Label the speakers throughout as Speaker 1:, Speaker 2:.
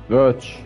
Speaker 1: Göç.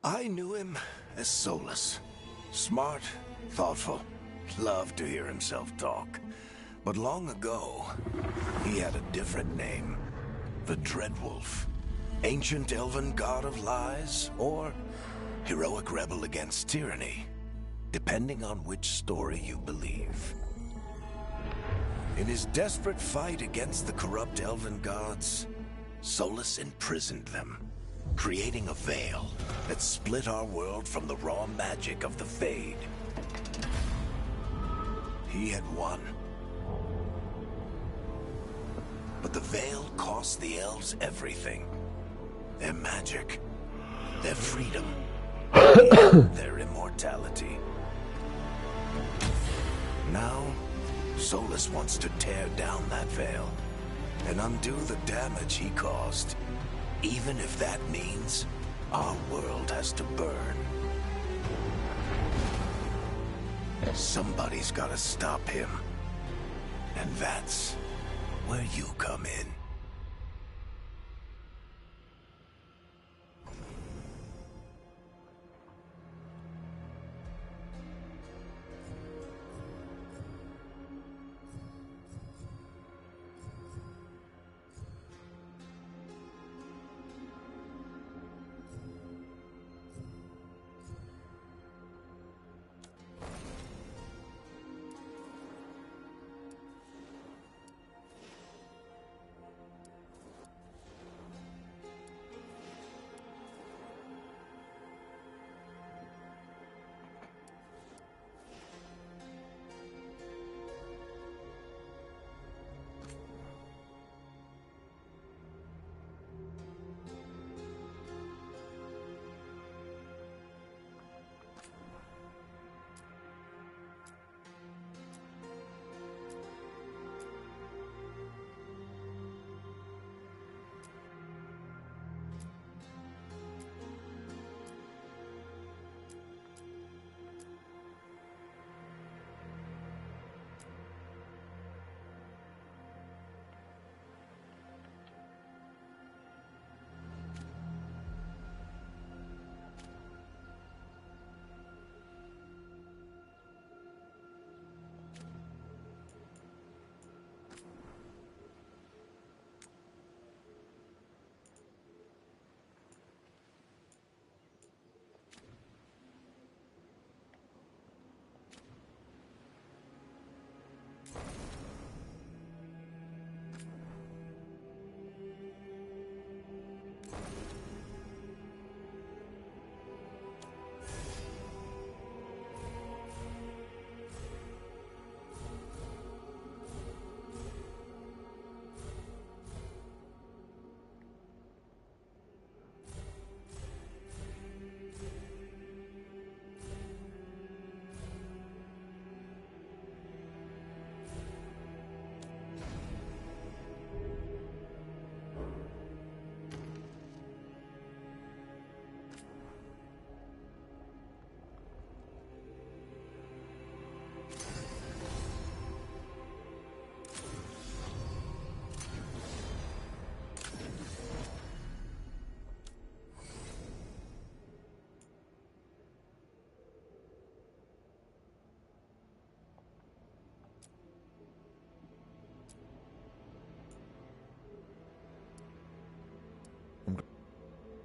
Speaker 2: I knew him as Solus. Smart, thoughtful, loved to hear himself talk. But long ago, he had a different name. The Dreadwolf. Ancient elven god of lies, or heroic rebel against tyranny, depending on which story you believe. In his desperate fight against the corrupt elven gods, Solus imprisoned them, creating a veil that split our world from the raw magic of the Fade. He had won. But the veil cost the elves everything. Their magic, their freedom, their immortality. Now, Solus wants to tear down that veil and undo the damage he caused. Even if that means our world has to burn. Somebody's gotta stop him. And that's where you come in.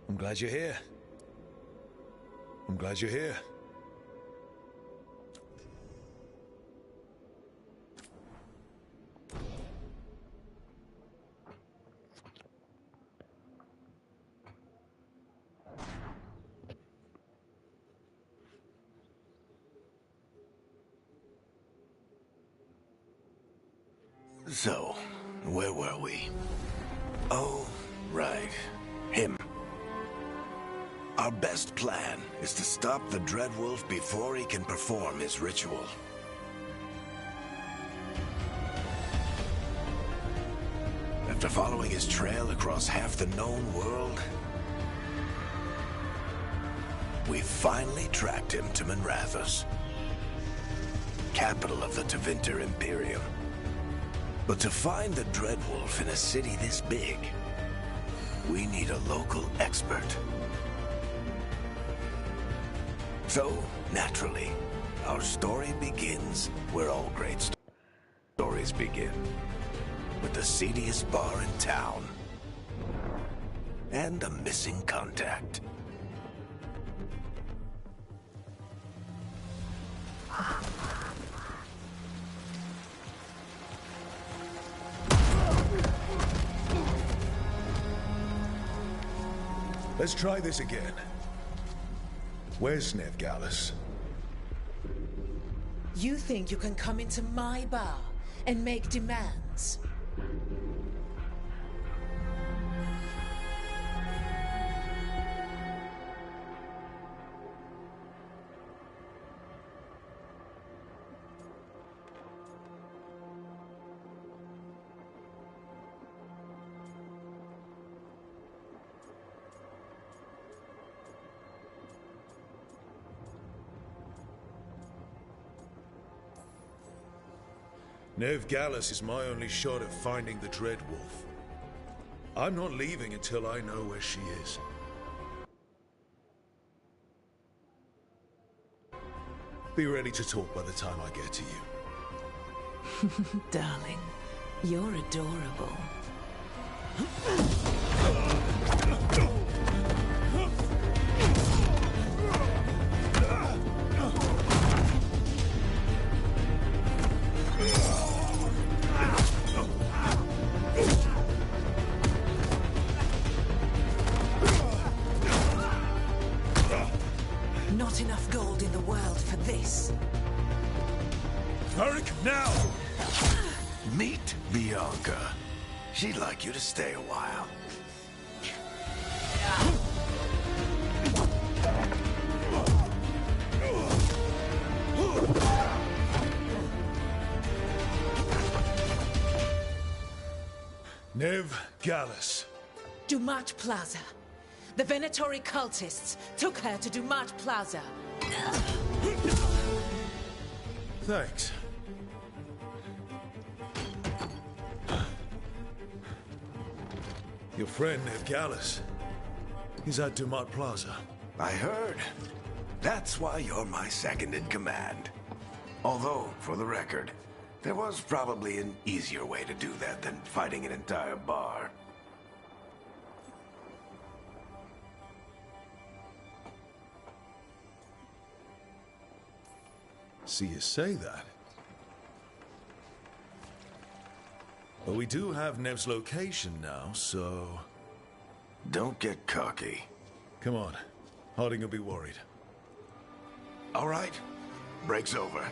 Speaker 3: I'm glad you're here. I'm glad you're here.
Speaker 2: So, where were we? Oh, right. Him. Our best plan is to stop the Dreadwolf before he can perform his ritual. After following his trail across half the known world, we finally tracked him to Minrathous, capital of the Tevinter Imperium. But to find the Dreadwolf in a city this big, we need a local expert. So, naturally, our story begins where all great stories begin. With the seediest bar in town. And a missing contact.
Speaker 3: Let's try this again. Where's Veilguard?
Speaker 1: You think you can come into my bar and make demands?
Speaker 3: Veilguard is my only shot at finding the Dreadwolf. I'm not leaving until I know where she is. Be ready to talk by the time I get to you.
Speaker 1: Darling, you're adorable. Not enough gold in the world for this.
Speaker 3: Varric, now!
Speaker 2: Meet Bianca. She'd like you to stay a while.
Speaker 3: Veilguard.
Speaker 1: Dumat Plaza. The Venatori cultists took her to Dumat Plaza.
Speaker 3: Thanks. Your friend Veilguard. He's at Dumat Plaza.
Speaker 2: I heard. That's why you're my second in command. Although, for the record, there was probably an easier way to do that than fighting an entire bar.
Speaker 3: See you say that. But we do have Nev's location now, so...
Speaker 2: Don't get cocky.
Speaker 3: Come on. Harding will be worried.
Speaker 2: All right. Break's over.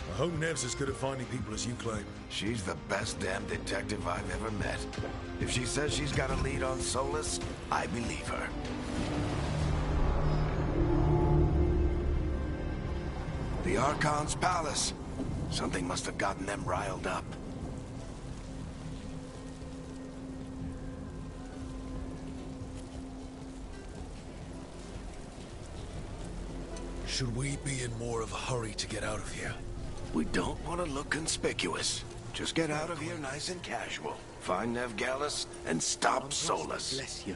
Speaker 3: I hope Nev's as good at finding people as you claim.
Speaker 2: She's the best damn detective I've ever met. If she says she's got a lead on Solus, I believe her. The Archon's palace. Something must have gotten them riled up.
Speaker 3: Should we be in more of a hurry to get out of here?
Speaker 2: We don't want to look conspicuous. Just get out of here nice and casual. Find Veilguard and stop Solus.
Speaker 4: Bless you.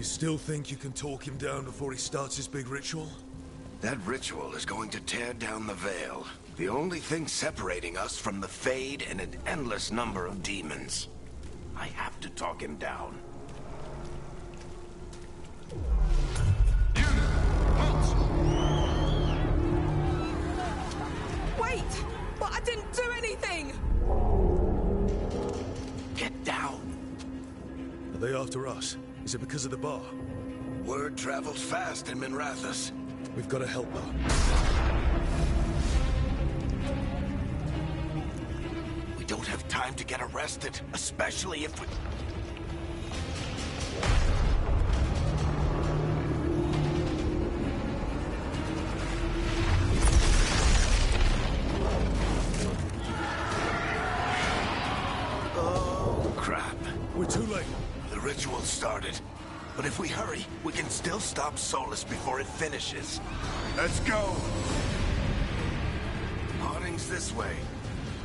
Speaker 3: still think you can talk him down before he starts his big ritual?
Speaker 2: That ritual is going to tear down the Veil. The only thing separating us from the Fade and an endless number of demons. I have to talk him down.
Speaker 1: Wait! But I didn't do anything!
Speaker 2: Get down!
Speaker 3: Are they after us? Is it because of the bar?
Speaker 2: Word travels fast in Minrathous.
Speaker 3: We've got to help her.
Speaker 2: We don't have time to get arrested, especially if we... Oh, crap.
Speaker 3: We're too late.
Speaker 2: The ritual started. But if we hurry, we can still stop Solus before it finishes. Let's go! Harding's this way.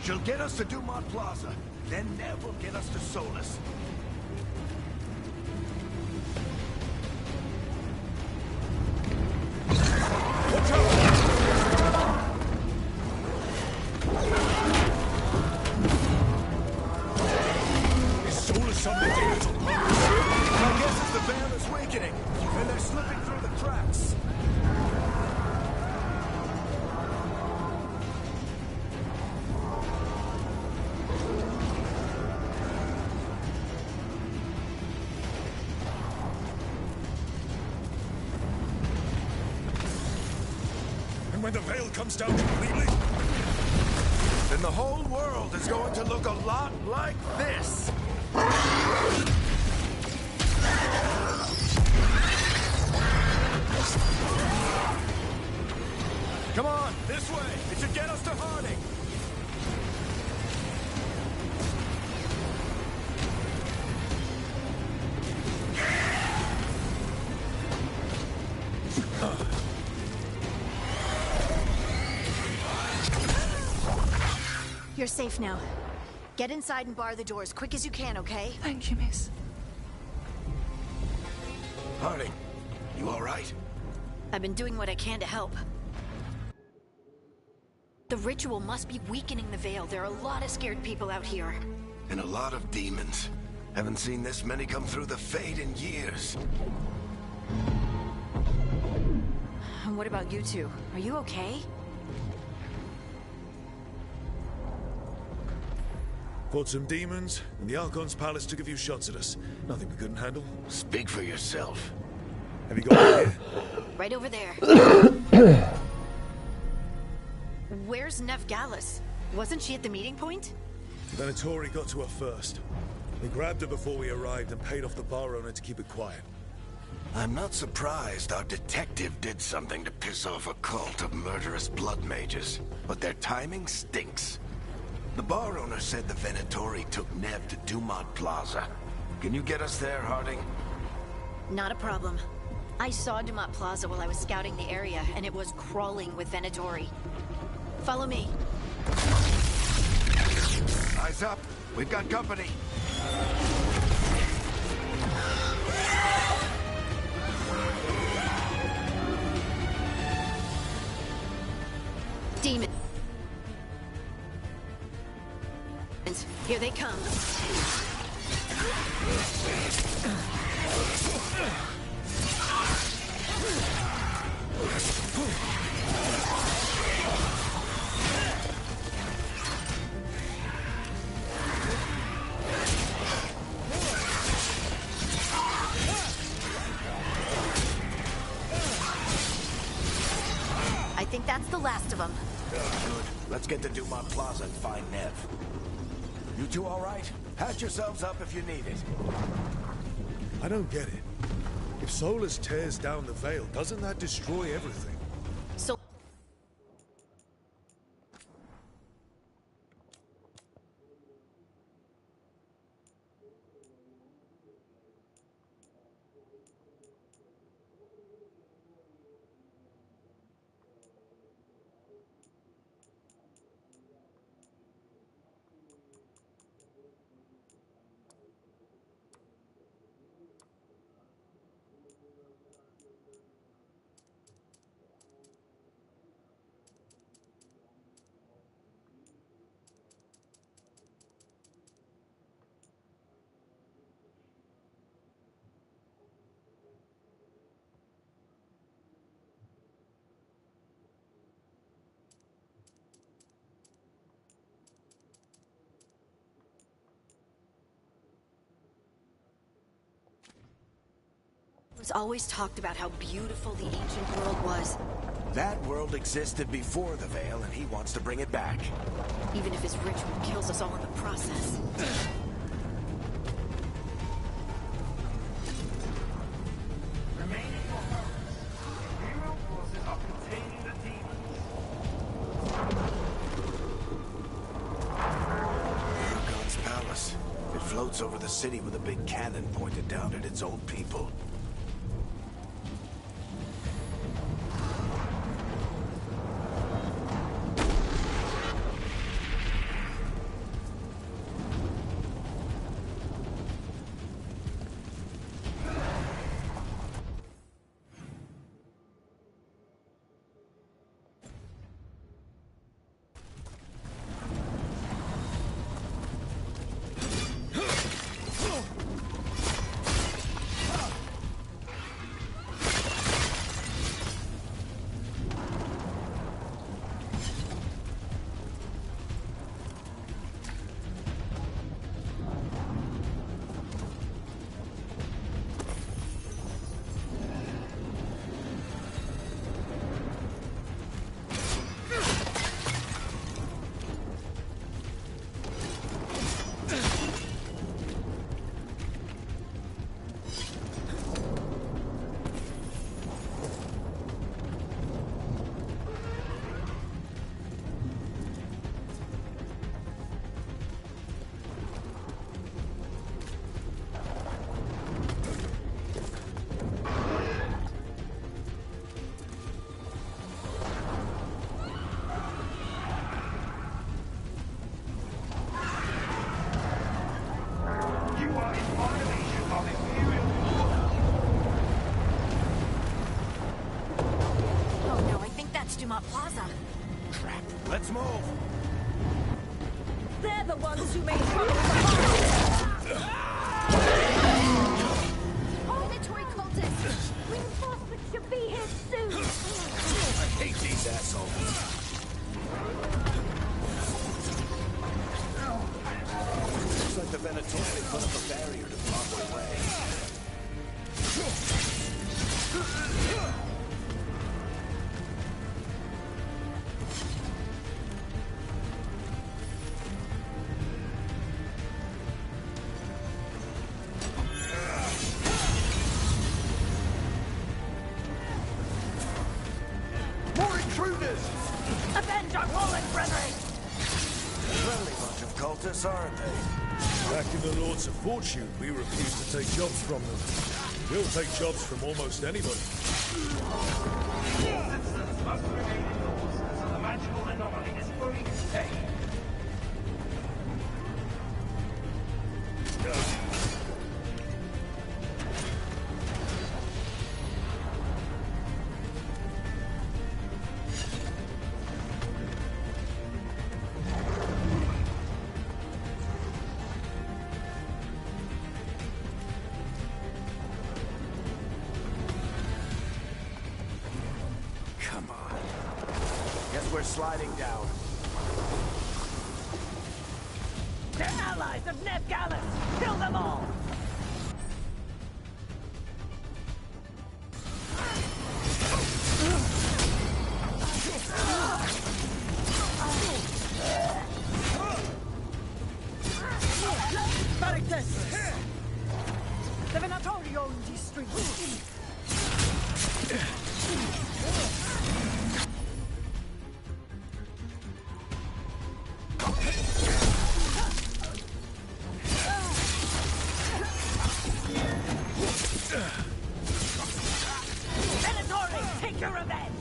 Speaker 2: She'll get us to Dumont Plaza. Then Nev will get us to Solus.
Speaker 3: Watch out! Is Solus summoning demons on purpose?
Speaker 2: My guess is the Veil is weakening, and they're slipping through the cracks.
Speaker 3: And when the Veil comes down completely,
Speaker 2: Then the whole world is going to look a lot like this. Come on, this way. It should get us to Harding.
Speaker 4: You're safe now. Get inside and bar the doors quick as you can, okay?
Speaker 1: Thank you, miss.
Speaker 2: Harding, you all right?
Speaker 4: I've been doing what I can to help. The ritual must be weakening the Veil. There are a lot of scared people out here.
Speaker 2: And a lot of demons. Haven't seen this many come through the Fade in years.
Speaker 4: And what about you two? Are you okay?
Speaker 3: fought some demons, and the Archon's palace took a few shots at us. Nothing we couldn't handle.
Speaker 2: Speak for yourself.
Speaker 3: Have you got it here?
Speaker 4: Right over there. Where's Nev Gallus? Wasn't she at the meeting point?
Speaker 3: The Venatori got to her first. They grabbed her before we arrived and paid off the bar owner to keep it quiet.
Speaker 2: I'm not surprised our detective did something to piss off a cult of murderous blood mages, but their timing stinks. The bar owner said the Venatori took Nev to Dumont Plaza. Can you get us there, Harding?
Speaker 4: Not a problem. I saw Dumont Plaza while I was scouting the area, and it was crawling with Venatori. Follow me.
Speaker 2: Eyes up. We've got company.
Speaker 4: Demons. Here they come. I think that's the last of them.
Speaker 2: Good. Let's get to Dumont Plaza and find Nev. You two all right? Patch yourselves up if you need it.
Speaker 3: I don't get it. If Solus tears down the Veil, doesn't that destroy everything?
Speaker 4: So It's always talked about how beautiful the ancient world was.
Speaker 2: That world existed before the Veil, and he wants to bring it back.
Speaker 4: Even if his ritual kills us all in the process.
Speaker 5: Remaining for purpose. Imperial forces are containing the demons.
Speaker 2: Veilguard's palace. It floats over the city with a big cannon pointed down at its own people.
Speaker 4: Plaza.
Speaker 2: Crap. Let's move!
Speaker 1: They're the ones who made trouble in the
Speaker 4: Auditory cultists! Reinforcements should be here soon!
Speaker 2: I hate these assholes. Looks like the Venatori put up a barrier to block the way.
Speaker 1: Avenge our fallen brethren!
Speaker 2: Friendly bunch of cultists, aren't they?
Speaker 3: Back in the Lords of Fortune, we refuse to take jobs from them. We'll take jobs from almost anybody.
Speaker 5: Citizens must remain indoors until the magical anomaly is fully contained.
Speaker 2: Come on. Guess we're sliding down.
Speaker 1: They're allies of Ned Gallus! Kill them all! Barricades! The Venatori own these streets! Venatori, take your revenge!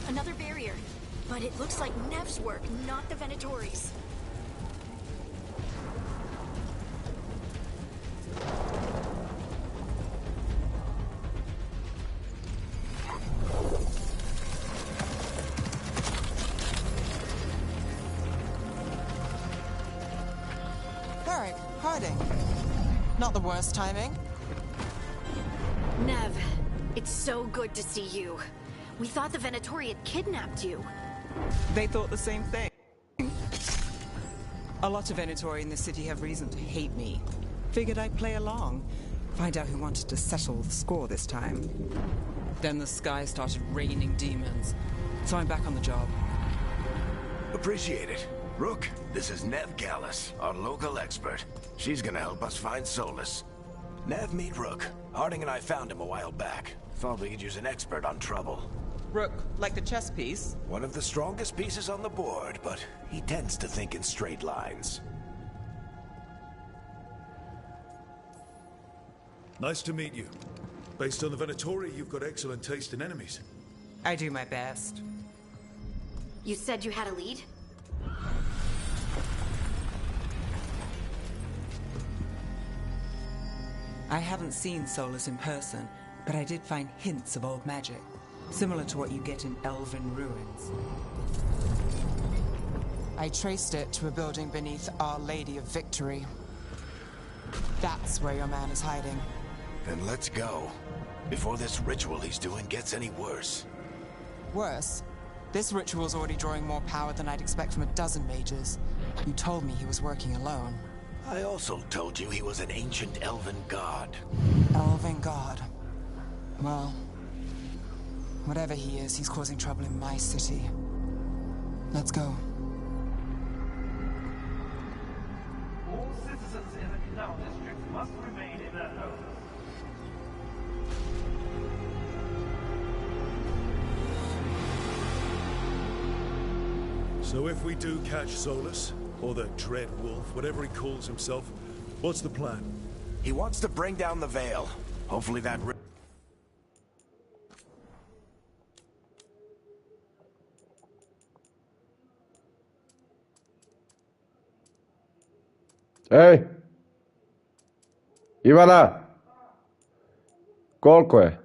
Speaker 4: Another barrier. But it looks like Nev's work, not the Venatori's.
Speaker 6: Harding. Not the worst timing.
Speaker 4: Nev, it's so good to see you. We thought the Venatori had kidnapped you.
Speaker 6: They thought the same thing. A lot of Venatori in the city have reason to hate me. Figured I'd play along. Find out who wanted to settle the score this time. Then the sky started raining demons. So I'm back on the job.
Speaker 2: Appreciate it. Rook, this is Nev Gallus, our local expert. She's gonna help us find Solus. Nev, meet Rook. Harding and I found him a while back. Thought we could use an expert on trouble.
Speaker 6: Rook, like the chess piece?
Speaker 2: One of the strongest pieces on the board, but he tends to think in straight lines.
Speaker 3: Nice to meet you. Based on the Venatori, you've got excellent taste in enemies.
Speaker 6: I do my best.
Speaker 4: You said you had a lead?
Speaker 6: I haven't seen Solus in person, but I did find hints of old magic, similar to what you get in elven ruins. I traced it to a building beneath Our Lady of Victory. That's where your man is hiding.
Speaker 2: Then let's go. Before this ritual he's doing gets any worse.
Speaker 6: Worse, this ritual's already drawing more power than I'd expect from a dozen mages. You told me he was working alone.
Speaker 2: I also told you he was an ancient elven god.
Speaker 6: Elven god. Well, whatever he is, he's causing trouble in my city. Let's go.
Speaker 5: All citizens in the canal district must remain in their homes.
Speaker 3: So if we do catch Solus, or the Dread Wolf, whatever he calls himself, what's the plan?
Speaker 2: He wants to bring down the Veil. Hopefully that...
Speaker 7: Ej! Ivana! Koliko je?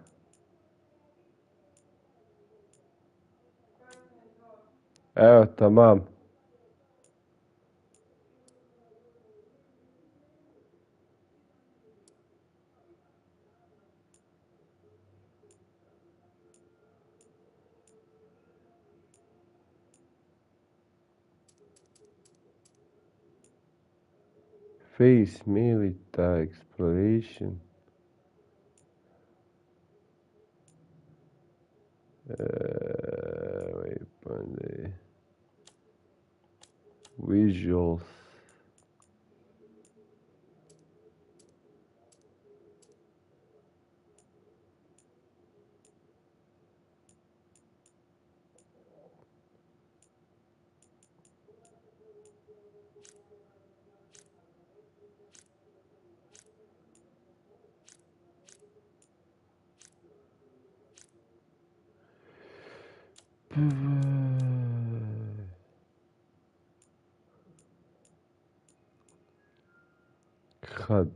Speaker 7: Evo, tamam. Face military exploration. Weapon. Visuals. HUD.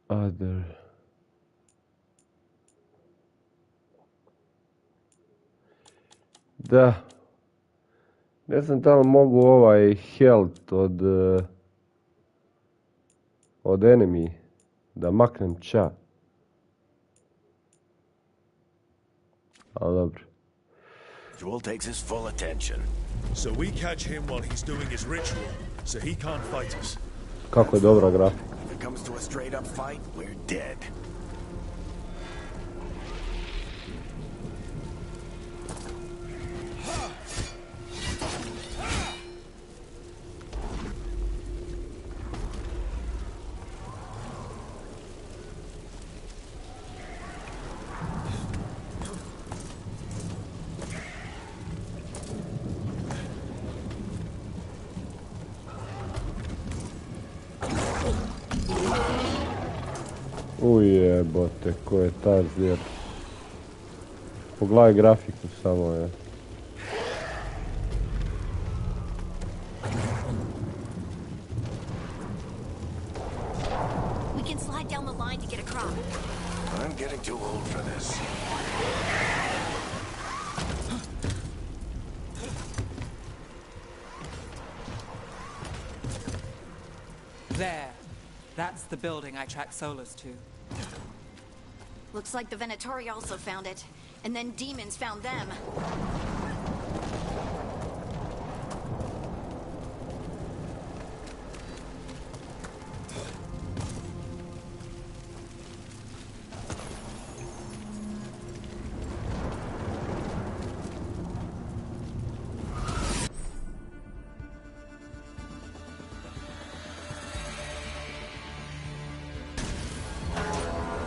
Speaker 7: Other. Da. Ne znam da li mogu ovaj health od enemy da maknem ča. Ali dobro.
Speaker 2: Jewel takes his full attention.
Speaker 3: So we catch him while he's doing his ritual, so he can't fight us.
Speaker 7: Kako je dobra grafika.
Speaker 2: If it comes to a straight up fight, we're dead.
Speaker 7: Ujebote, ko je ta zvjer. Pogledaj grafiku samo je.
Speaker 4: We can slide down the line to get across.
Speaker 2: I'm getting too old for this.
Speaker 6: There. That's the building I tracked Solus to.
Speaker 4: Looks like the Venatori also found it. And then demons found them.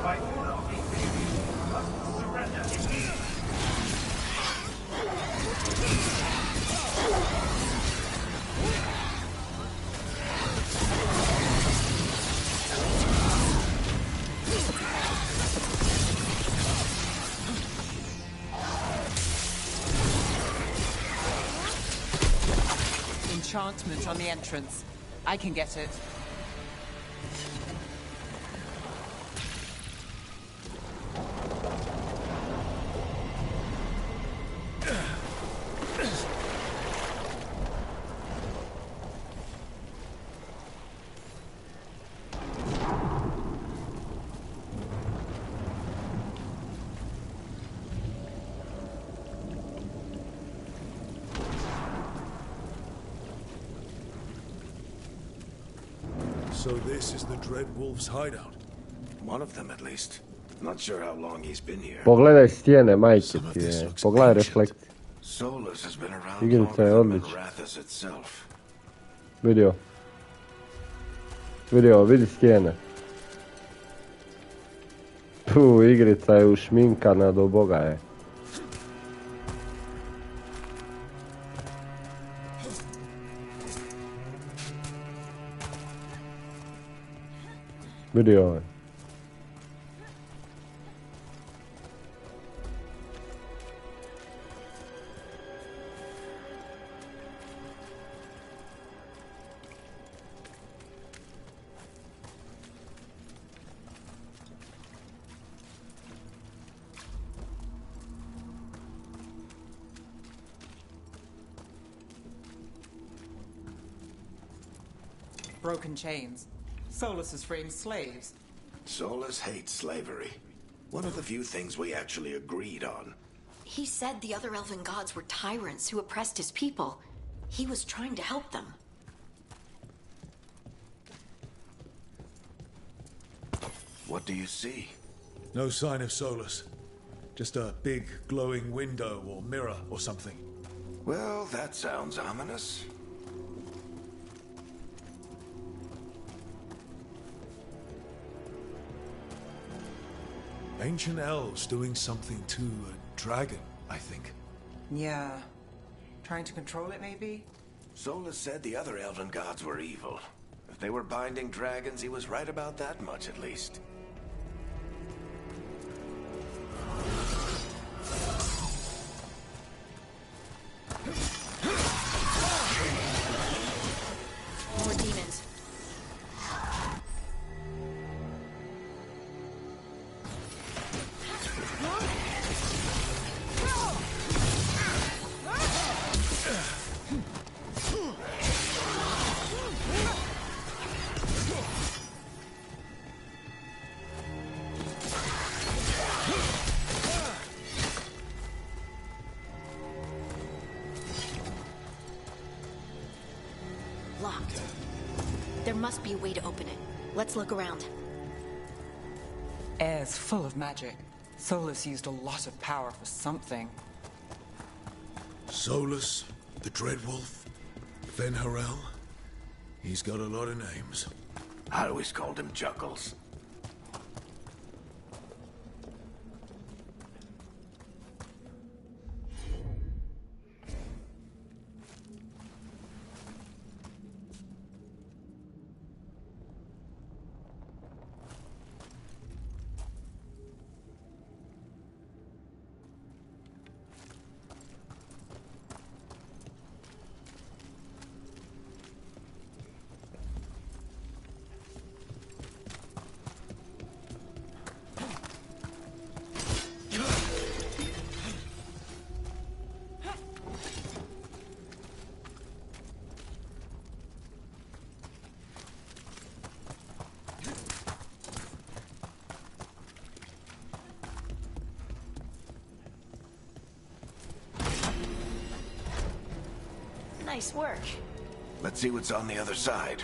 Speaker 5: By order of the Imperium, you must surrender immediately.
Speaker 6: Enchantment on the entrance. I can get it.
Speaker 3: So this is the Dread Wolf's hideout.
Speaker 2: One of them, at least. Not sure how long he's been here.
Speaker 7: Pogledaj stijene, majke ti je. Pogledaj reflekcije.
Speaker 2: Solus has been around
Speaker 7: Igrica je
Speaker 2: longer than
Speaker 7: odlična.
Speaker 2: Rathus itself.
Speaker 7: Vidio. Vidio, vidi stijene. Tu, igrica je ušminkana do boga je. Vidio je.
Speaker 6: Broken chains. Solus is freeing slaves.
Speaker 2: Solus hates slavery. One of the few things we actually agreed on.
Speaker 4: He said the other elven gods were tyrants who oppressed his people. He was trying to help them.
Speaker 2: What do you see?
Speaker 3: No sign of Solus. Just a big glowing window or mirror or something.
Speaker 2: Well, that sounds ominous.
Speaker 3: Ancient elves doing something to a dragon, I think.
Speaker 6: Yeah. Trying to control it, maybe?
Speaker 2: Solus said the other elven gods were evil. If they were binding dragons, he was right about that much, at least.
Speaker 4: More demons. locked. There must be a way to open it. Let's look around.
Speaker 6: Air's full of magic. Solus used a lot of power for something.
Speaker 3: Solus, the Dreadwolf, Venharel. He's got a lot of names.
Speaker 2: I always called him Chuckles.
Speaker 4: Nice work.
Speaker 2: Let's see what's on the other side.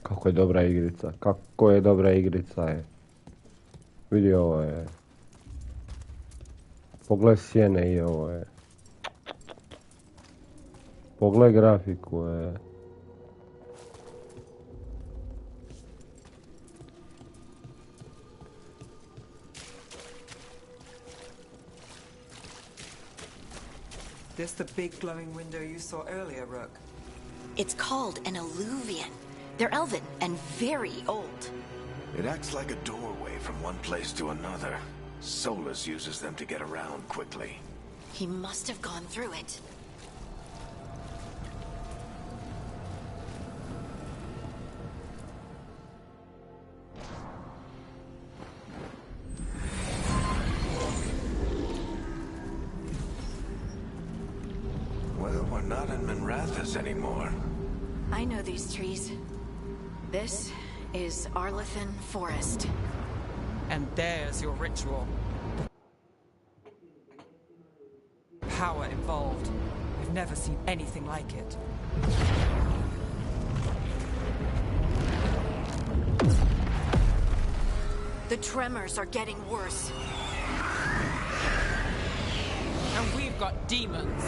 Speaker 7: Kako je dobra igrica, kako je dobra igrica je. Vidi ovo je. Pogledaj sjene i ovo je. Pogledaj grafiku je.
Speaker 6: This the big glowing window you saw earlier, Rook?
Speaker 4: It's called an alluvian. They're elven and very old.
Speaker 2: It acts like a doorway from one place to another. Solus uses them to get around quickly.
Speaker 4: He must have gone through it.
Speaker 2: Well, we're not in Minrathous anymore.
Speaker 4: I know these trees. This is Arlethan Forest.
Speaker 6: And there's your ritual. Power involved. We've never seen anything like it.
Speaker 4: The tremors are getting worse.
Speaker 6: And we've got demons.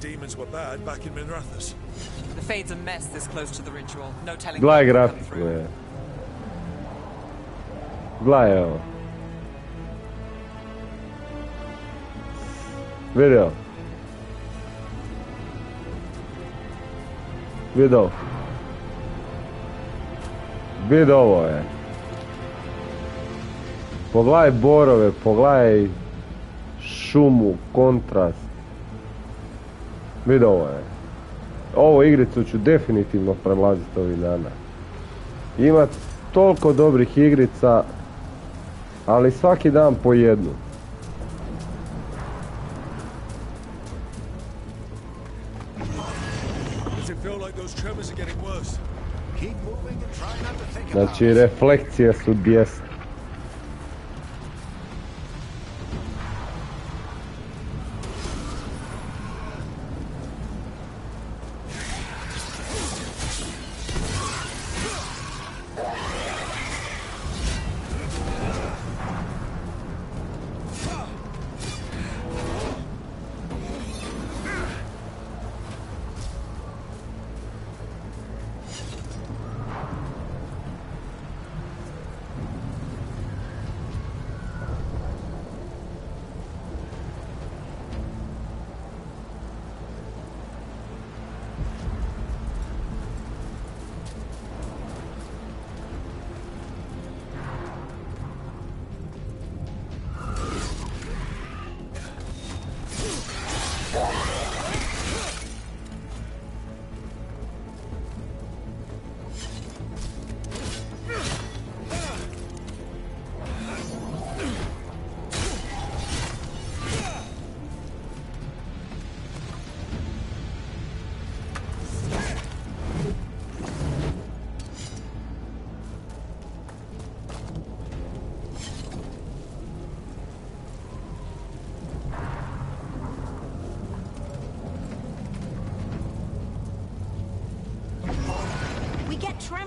Speaker 3: Demons were bad back in Minrathous.
Speaker 6: The Fade's a mess this close to the ritual. No telling
Speaker 7: Gledaj
Speaker 6: what will come
Speaker 7: grafiku
Speaker 6: through.
Speaker 7: je. Gledaj ovo. Vidio. Vidio. Vidio ovo je. Pogledaj borove, pogledaj šumu, kontrast. Vidio ovo je. Ovo igricu ću definitivno prelaziti ovih dana. Ima toliko dobrih igrica, ali svaki dan po jednu. Znači, refleksije su bijesne.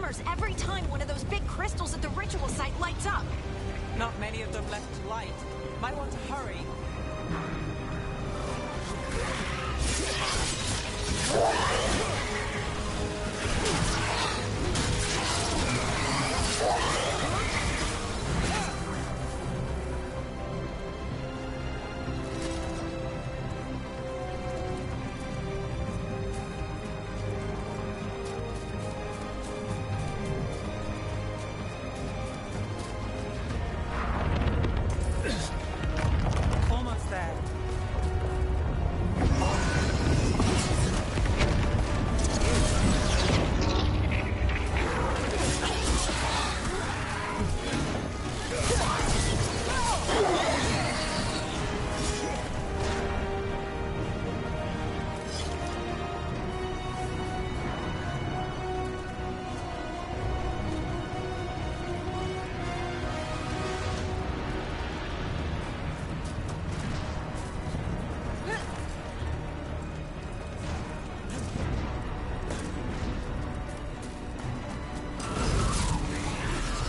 Speaker 4: tremors every time one of those big crystals at the ritual site lights up.
Speaker 6: Not many of them left to light. Might want to hurry. Almost there.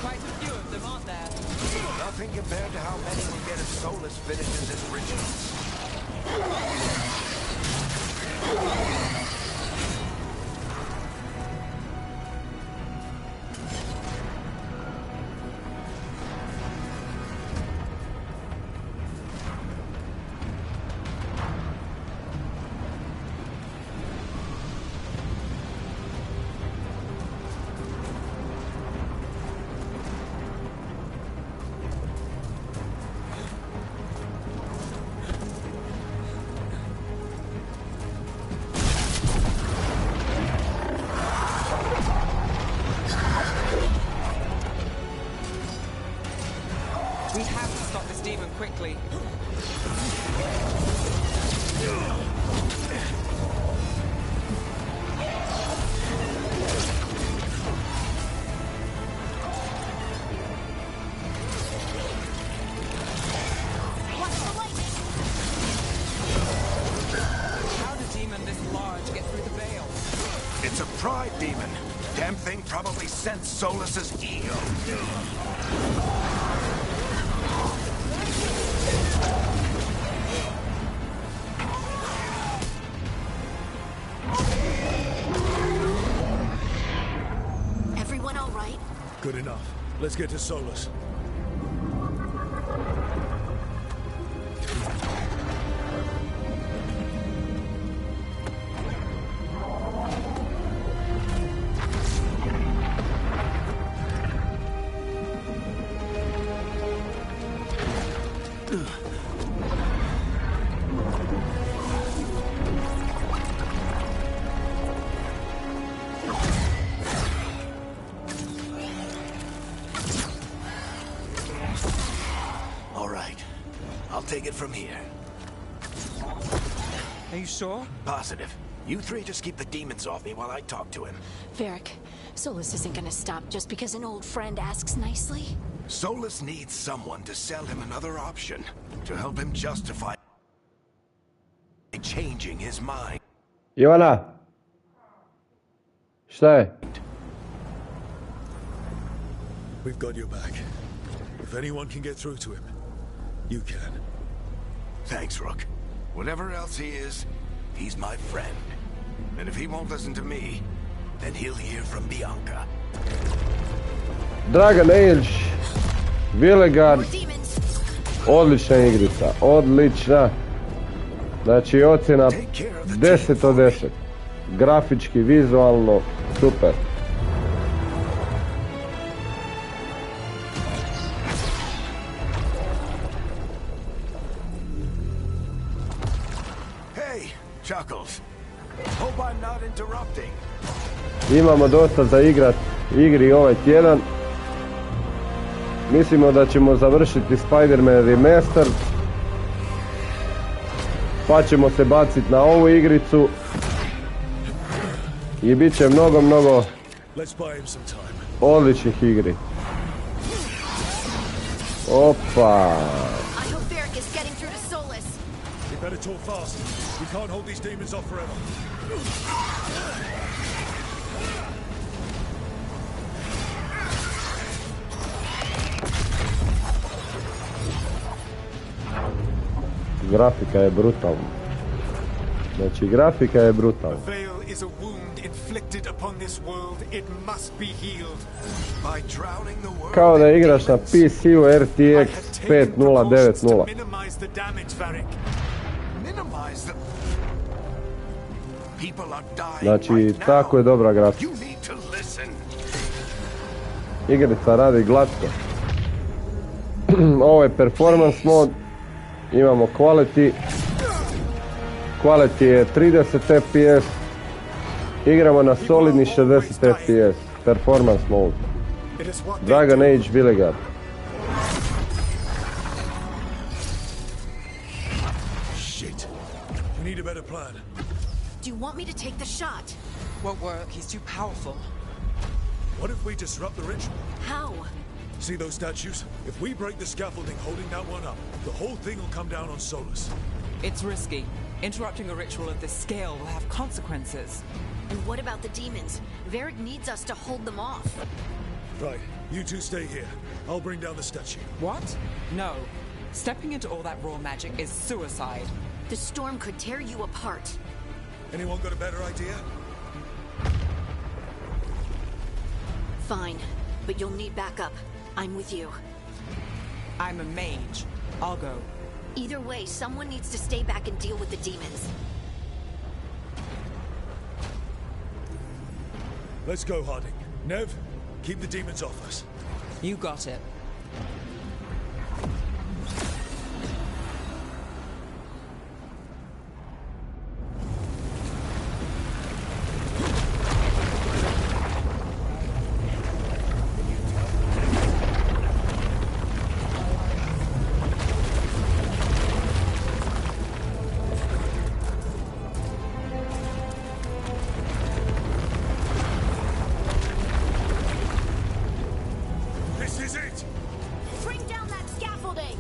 Speaker 6: Quite a few of them, aren't there?
Speaker 2: Nothing compared to how many will get if Solus finishes his rituals.
Speaker 6: We have to stop this demon quickly.
Speaker 4: Watch the lightning!
Speaker 6: How did a demon this large get through the veil?
Speaker 2: It's a pride demon. Damn thing probably sensed Solus's ego.
Speaker 4: Everyone all right?
Speaker 3: Good enough. Let's get to Solus.
Speaker 2: All right. I'll take it from here.
Speaker 6: Are you sure?
Speaker 2: Positive. You three just keep the demons off me while I talk to him.
Speaker 4: Varric, Solus isn't gonna stop just because an old friend asks nicely.
Speaker 2: Solus needs someone to sell him another option, to help him justify changing his mind.
Speaker 7: Ivana! Šta je?
Speaker 3: We've got your back. If anyone can get through to him, you can.
Speaker 2: Thanks, Rook. Whatever else he is, he's my friend. And if he won't listen to me, then he'll hear from Bianca.
Speaker 7: Dragan Age, Veilguard,
Speaker 4: More demons!
Speaker 7: odlična igrica, odlična. Znači ocjena 10 od 10. Grafički, vizualno, super.
Speaker 2: Hey, Chuckles. Hope I'm not interrupting.
Speaker 7: Imamo dosta za igri ovaj tjedan. Mislimo da ćemo završiti Spider-Man Remaster. Pa ćemo se baciti na ovu igricu. I bit će mnogo odličnih igri. Opa!
Speaker 4: I hope Varric is getting through to Solus.
Speaker 3: You better talk fast. We can't hold these demons off forever.
Speaker 7: grafika je brutalna. Znači, grafika je brutalna.
Speaker 8: The veil is a wound inflicted upon this world. It must be healed.
Speaker 2: By drowning the world
Speaker 7: Kao da
Speaker 2: in
Speaker 7: igraš na
Speaker 2: demons.
Speaker 7: PC-u
Speaker 8: I
Speaker 7: RTX
Speaker 8: have taken precautions to
Speaker 7: 5090.
Speaker 8: minimize the damage, Varric.
Speaker 2: Minimize the... People are dying
Speaker 7: Znači,
Speaker 2: right now.
Speaker 7: tako je dobra grafika.
Speaker 2: You need to listen.
Speaker 7: Igrica radi glatko. Ovo je performance mod. Imamo quality. Quality je 30 fps. Igramo na solidni 60 fps. Performance mode.
Speaker 8: It is what they
Speaker 7: Dragon
Speaker 8: do.
Speaker 7: Age Veilguard.
Speaker 3: Shit. We need a better plan.
Speaker 4: Do you want me to take the shot?
Speaker 6: Won't work, he's too powerful.
Speaker 3: What if we disrupt the ritual?
Speaker 4: How?
Speaker 3: See those statues? If we break the scaffolding holding that one up, the whole thing will come down on Solus.
Speaker 6: It's risky. Interrupting a ritual of this scale will have consequences.
Speaker 4: And what about the demons? Varric needs us to hold them off.
Speaker 3: Right, you two stay here. I'll bring down the statue.
Speaker 6: What? No. Stepping into all that raw magic is suicide.
Speaker 4: The storm could tear you apart.
Speaker 3: Anyone got a better idea?
Speaker 4: Fine, but you'll need backup. I'm with you.
Speaker 6: I'm a mage. I'll go.
Speaker 4: Either way, someone needs to stay back and deal with the demons.
Speaker 3: Let's go, Harding. Nev, keep the demons off us.
Speaker 6: You got it.
Speaker 3: This is it!
Speaker 4: Bring down that scaffolding!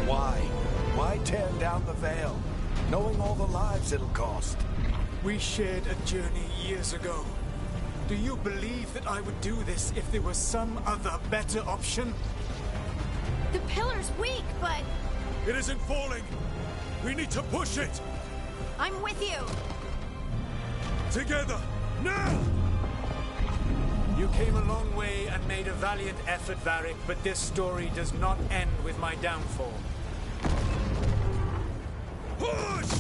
Speaker 2: Why? Why tear down the veil? Knowing all the lives it'll cost.
Speaker 8: We shared a journey years ago. Do you believe that I would do this if there was some other better option?
Speaker 4: The pillar's weak, but
Speaker 3: It isn't falling! We need to push it!
Speaker 4: I'm with you.
Speaker 3: Together! Now!
Speaker 8: You came a long way and made a valiant effort, Varric, but this story does not end with my downfall.
Speaker 3: Push!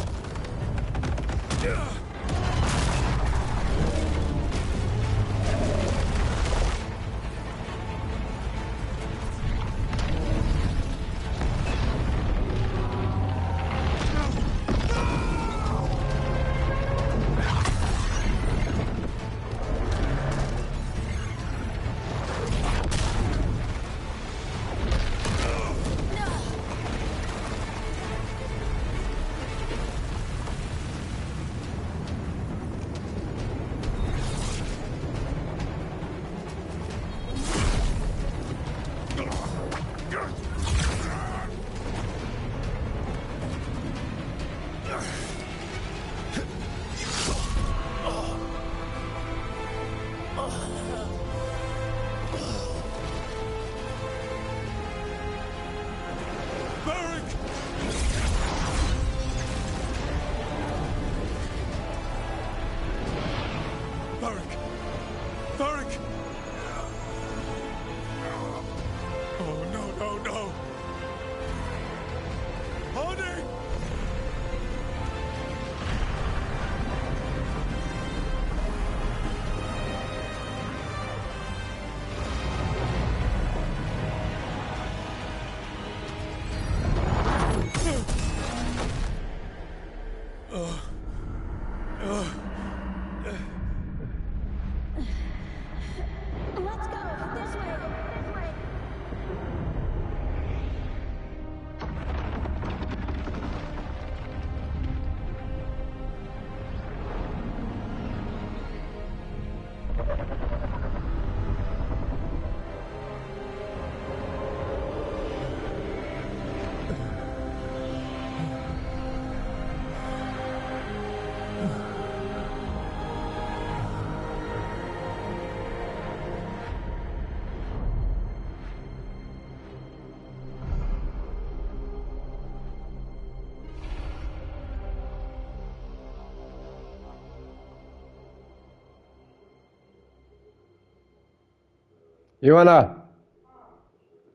Speaker 7: Ivana,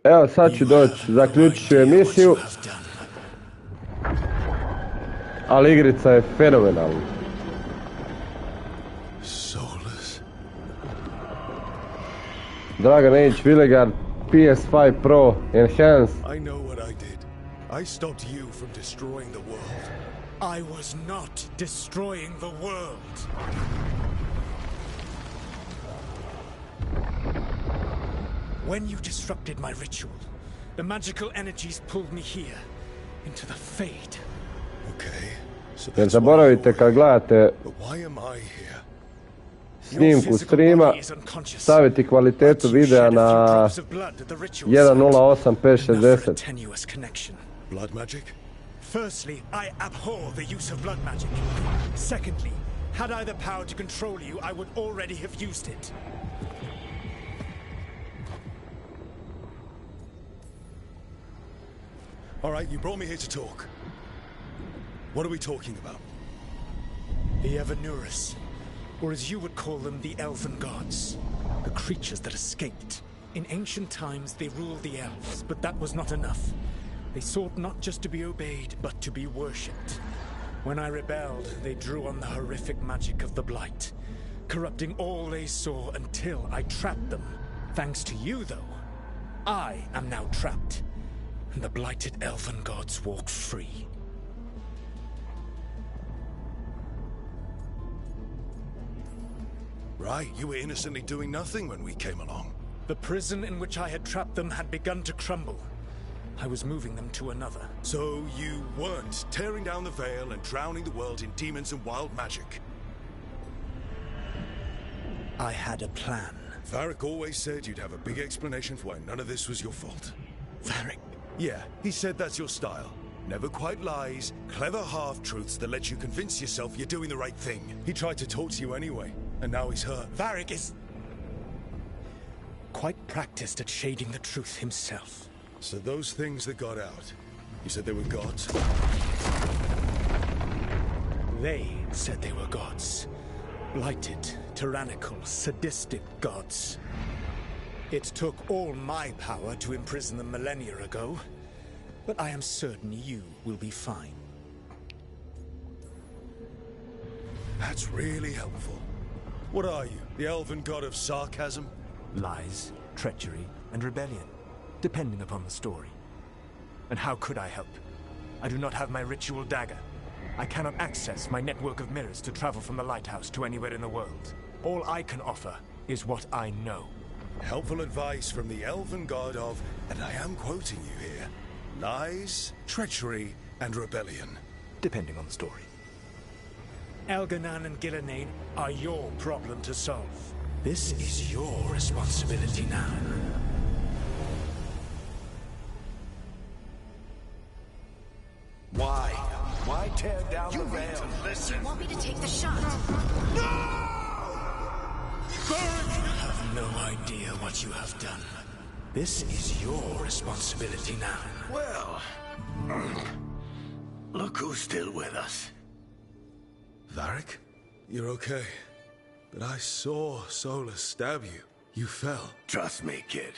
Speaker 7: evo sad ću doći, zaključit ću emisiju, ali igrica je fenomenalna. Dragon Age Veilguard, PS5 Pro, Enhanced.
Speaker 3: I know what I did. I stopped you from destroying the world.
Speaker 8: I was not destroying the world. When you disrupted my ritual, the magical energies pulled me here, into the Fade.
Speaker 3: Okay. So
Speaker 7: Jer
Speaker 3: that's
Speaker 7: zaboravite kad gledate
Speaker 3: But why am I here?
Speaker 7: snimku streama, staviti kvalitetu videa na 1.08.5.60.
Speaker 3: Blood magic?
Speaker 8: Firstly, I abhor the use of blood magic. Secondly, had I the power to control you, I would already have used it.
Speaker 3: All right, you brought me here to talk. What are we talking about?
Speaker 8: The Evanurus, or as you would call them, the Elven Gods. The creatures that escaped. In ancient times, they ruled the elves, but that was not enough. They sought not just to be obeyed, but to be worshipped. When I rebelled, they drew on the horrific magic of the Blight, corrupting all they saw until I trapped them. Thanks to you, though, I am now trapped, and the blighted Elven Gods walk free.
Speaker 3: Right, you were innocently doing nothing when we came along.
Speaker 8: The prison in which I had trapped them had begun to crumble. I was moving them to another.
Speaker 3: So you weren't tearing down the veil and drowning the world in demons and wild magic.
Speaker 8: I had a plan.
Speaker 3: Varric always said you'd have a big explanation for why none of this was your fault.
Speaker 8: Varric?
Speaker 3: Yeah, he said that's your style. Never quite lies, clever half-truths that let you convince yourself you're doing the right thing. He tried to talk to you anyway, and now he's hurt.
Speaker 8: Varric is quite practiced at shading the truth himself.
Speaker 3: So those things that got out, you said they were gods?
Speaker 8: They said they were gods. Blighted, tyrannical, sadistic gods. It took all my power to imprison them millennia ago, but I am certain you will be fine.
Speaker 3: That's really helpful. What are you, the elven god of sarcasm?
Speaker 8: Lies, treachery, and rebellion, depending upon the story. And how could I help? I do not have my ritual dagger. I cannot access my network of mirrors to travel from the lighthouse to anywhere in the world. All I can offer is what I know.
Speaker 3: Helpful advice from the elven god of, and I am quoting you here, lies, treachery, and rebellion.
Speaker 8: Depending on the story. Elganan and Gillenane are your problem to solve. This is your responsibility now.
Speaker 2: Why? Why tear down the veil?
Speaker 4: You want me to take the shot?
Speaker 8: You have no idea what you have done. This is your responsibility now.
Speaker 2: Well, look who's still with us.
Speaker 3: Varric? You're okay. But I saw Solus stab you. You fell.
Speaker 2: Trust me, kid.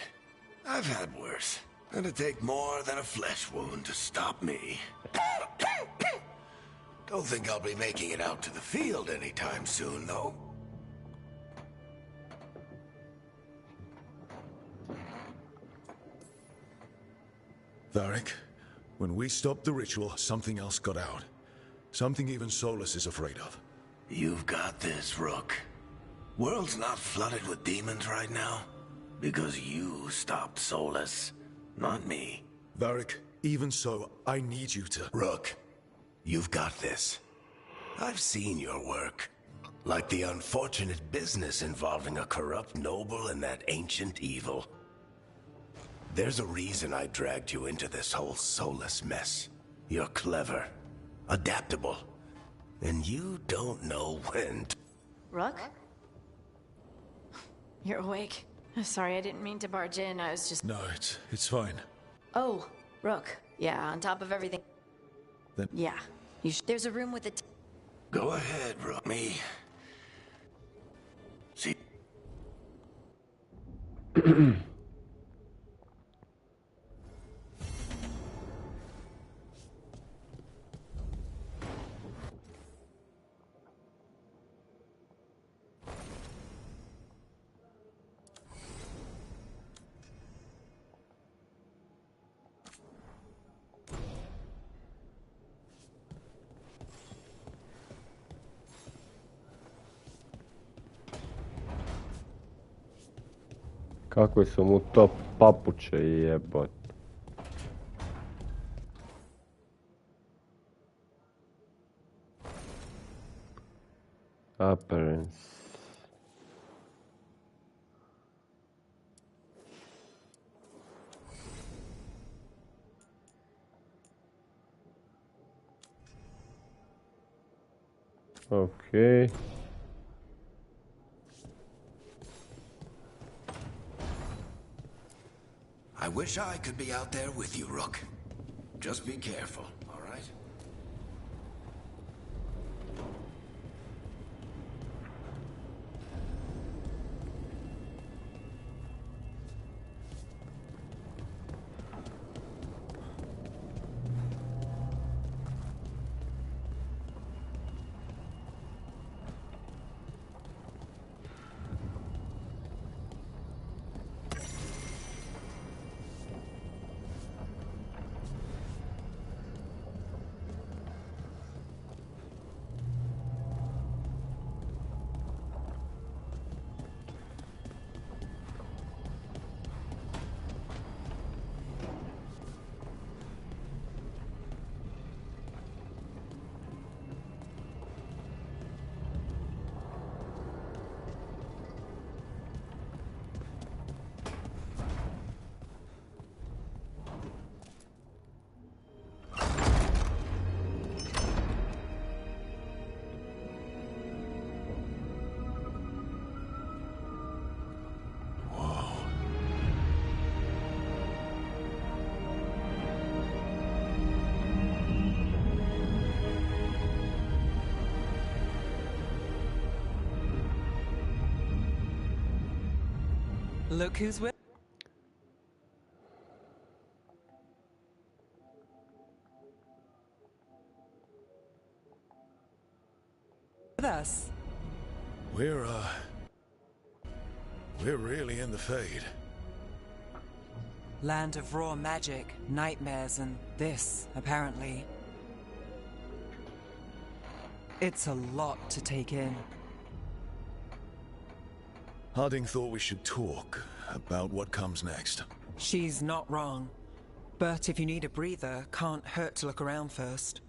Speaker 2: I've had worse. It'd take more than a flesh wound to stop me. Don't think I'll be making it out to the field anytime soon, though.
Speaker 3: Varric, when we stopped the ritual, something else got out. Something even Solus is afraid of.
Speaker 2: You've got this, Rook. World's not flooded with demons right now. Because you stopped Solus, not me.
Speaker 3: Varric, even so, I need you to...
Speaker 2: Rook, you've got this. I've seen your work. Like the unfortunate business involving a corrupt noble and that ancient evil. There's a reason I dragged you into this whole Solus mess. You're clever, adaptable, and you don't know when to...
Speaker 4: Rook? You're awake. Sorry, I didn't mean to barge in. I was just...
Speaker 3: No, it's fine.
Speaker 4: Oh, Rook. Yeah, on top of everything.
Speaker 3: Then...
Speaker 4: Yeah. There's a room with a...
Speaker 2: Go ahead, Rook. Me. See...
Speaker 7: Kakve su mu to papuče jebot. Appearance. Okay.
Speaker 2: I wish I could be out there with you, Rook. Just be careful, all right?
Speaker 6: Look who's with us.
Speaker 3: We're really in the Fade.
Speaker 6: Land of raw magic, nightmares, and this, apparently. It's a lot to take in.
Speaker 3: Harding thought we should talk about what comes next.
Speaker 6: She's not wrong. But if you need a breather, can't hurt to look around first.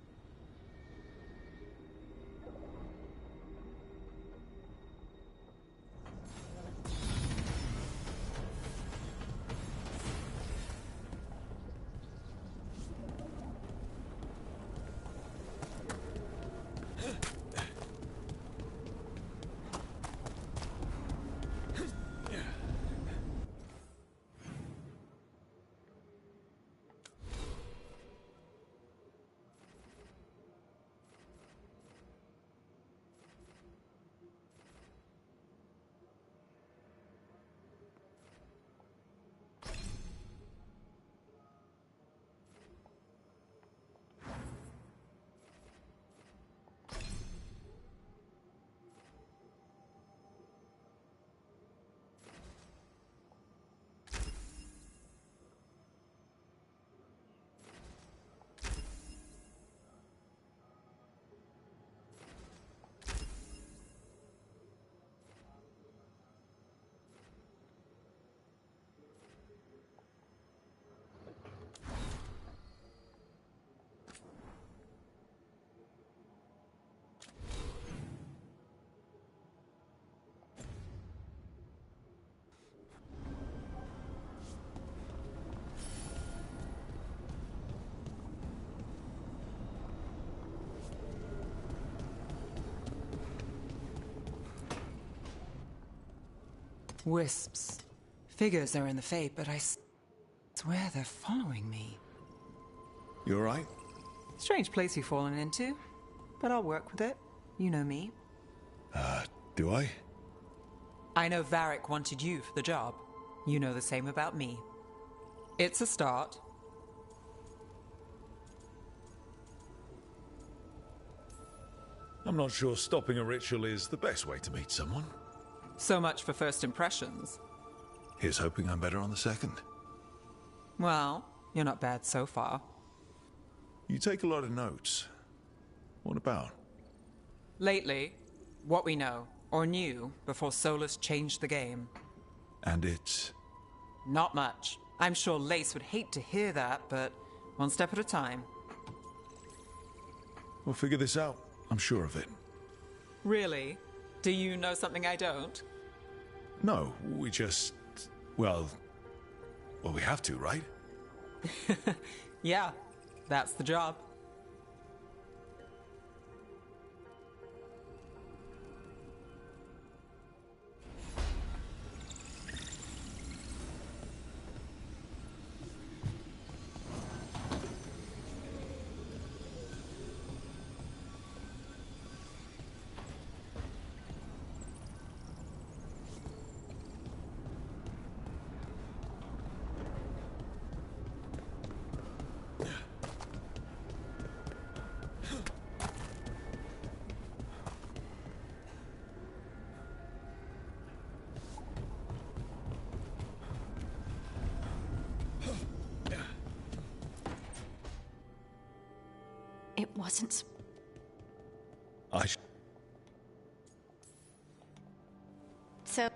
Speaker 6: Wisps. Figures are in the Fade, but I swear they're following me.
Speaker 3: You alright?
Speaker 6: Strange place you've fallen into, but I'll work with it. You know me.
Speaker 3: Do I?
Speaker 6: I know Varric wanted you for the job. you know the same about me. It's a start.
Speaker 3: I'm not sure stopping a ritual is the best way to meet someone.
Speaker 6: So much for first impressions.
Speaker 3: Here's hoping I'm better on the second.
Speaker 6: Well, you're not bad so far.
Speaker 3: You take a lot of notes. What about?
Speaker 6: Lately, what we know, or knew, before Solus changed the game.
Speaker 3: And it's...
Speaker 6: Not much. I'm sure Lace would hate to hear that, but one step at a time.
Speaker 3: We'll figure this out. I'm sure of it.
Speaker 6: Really? Do you know something I don't?
Speaker 3: No, we just... Well, we have to, right?
Speaker 6: Yeah, that's the job.
Speaker 4: It wasn't... So...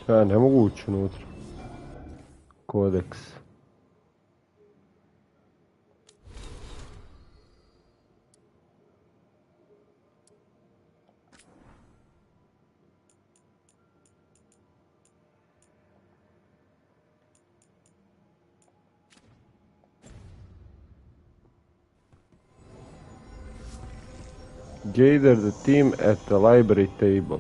Speaker 7: Ja, ne mogu ući unutra. Kodeks. Gather the team at the library table.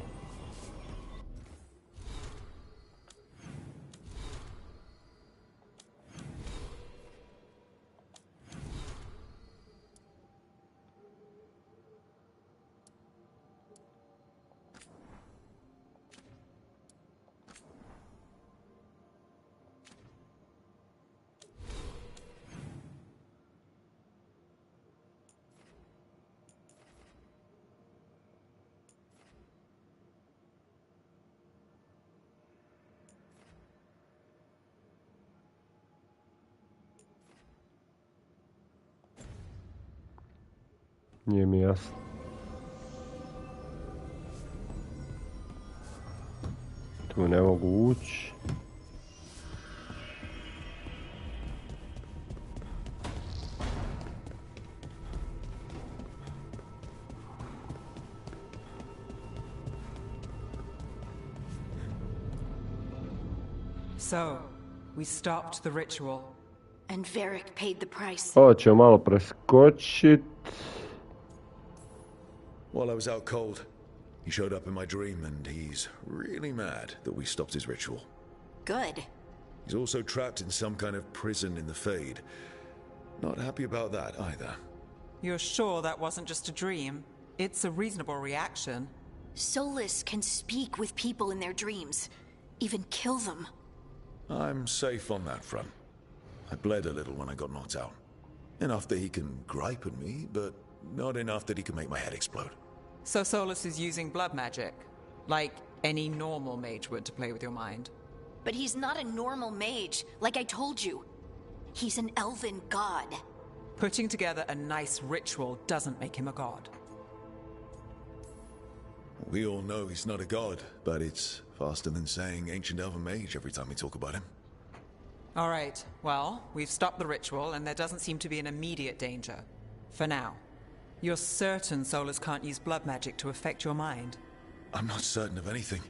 Speaker 7: Nije mi jasno. Tu ne mogu ući.
Speaker 6: So, we stopped the ritual.
Speaker 4: And Varric paid the price.
Speaker 7: Ovo ćemo malo preskočit.
Speaker 3: While I was out cold, he showed up in my dream and he's really mad that we stopped his ritual.
Speaker 4: Good.
Speaker 3: He's also trapped in some kind of prison in the Fade. Not happy about that either.
Speaker 6: You're sure that wasn't just a dream? It's a reasonable reaction.
Speaker 4: Solus can speak with people in their dreams. Even kill them.
Speaker 3: I'm safe on that front. I bled a little when I got knocked out. Enough that he can gripe at me, but not enough that he can make my head explode.
Speaker 6: So Solus is using blood magic, like any normal mage would to play with your mind.
Speaker 4: But he's not a normal mage, like I told you. He's an elven god.
Speaker 6: Putting together a nice ritual doesn't make him a god.
Speaker 3: We all know he's not a god, but it's faster than saying ancient elven mage every time we talk about him.
Speaker 6: All right, well, we've stopped the ritual and there doesn't seem to be an immediate danger. For now. You're certain Solus can't use blood magic to affect your mind?
Speaker 3: I'm not certain of anything.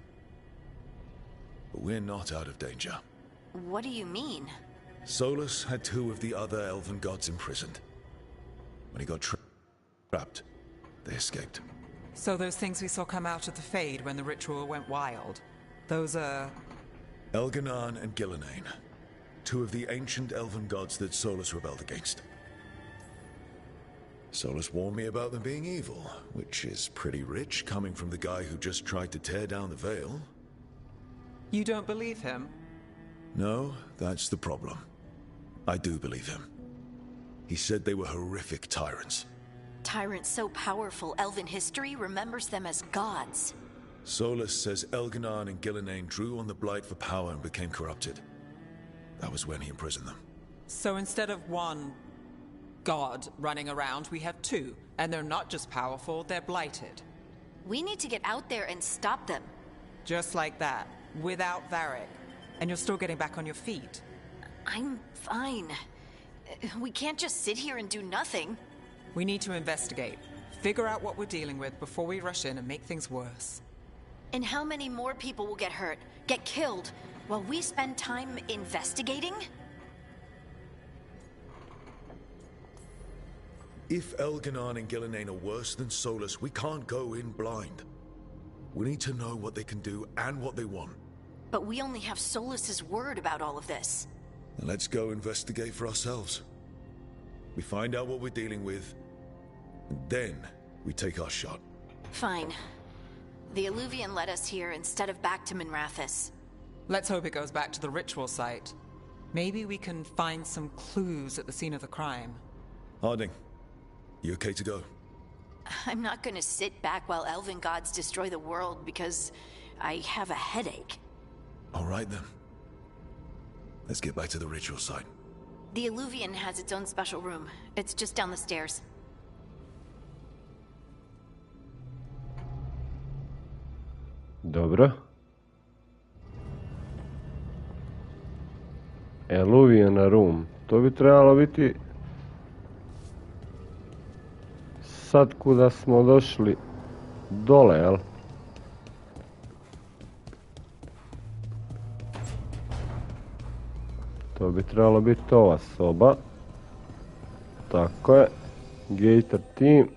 Speaker 3: But we're not out of danger.
Speaker 4: What do you mean?
Speaker 3: Solus had 2 of the other elven gods imprisoned. When he got trapped, they escaped.
Speaker 6: So those things we saw come out of the Fade when the ritual went wild, those are...
Speaker 3: Elganan and Gillenane. 2 of the ancient elven gods that Solus rebelled against. Solus warned me about them being evil, which is pretty rich coming from the guy who just tried to tear down the veil.
Speaker 6: You don't believe him?
Speaker 3: No, that's the problem. I do believe him. He said they were horrific tyrants.
Speaker 4: Tyrants so powerful, elven history remembers them as gods.
Speaker 3: Solus says Elganan and Gillenane drew on the Blight for power and became corrupted. That was when he imprisoned them.
Speaker 6: So instead of 1 god running around, we have 2. And they're not just powerful, they're blighted.
Speaker 4: We need to get out there and stop them.
Speaker 6: Just like that, without Varric. And you're still getting back on your feet.
Speaker 4: I'm fine. We can't just sit here and do nothing.
Speaker 6: We need to investigate. Figure out what we're dealing with before we rush in and make things worse.
Speaker 4: And how many more people will get hurt, get killed, while we spend time investigating?
Speaker 3: If Elganan and Gillenane are worse than Solus, we can't go in blind. We need to know what they can do and what they want.
Speaker 4: But we only have Solus's word about all of this.
Speaker 3: Then let's go investigate for ourselves. We find out what we're dealing with, and then we take our shot.
Speaker 4: Fine. The Illuvian led us here instead of back to Minrathous.
Speaker 6: Let's hope it goes back to the ritual site. Maybe we can find some clues at the scene of the crime.
Speaker 3: Harding, you okay to go?
Speaker 4: I'm not gonna sit back while elven gods destroy the world because I have a headache.
Speaker 3: All right then. Let's get back to the ritual site.
Speaker 4: The Illuvian has its own special room. It's just down the stairs.
Speaker 7: Dobro. Illuvian room. To bi trebalo biti... Sad kuda smo došli dole, jel? To bi trebalo biti ova soba. Tako je. Gator team.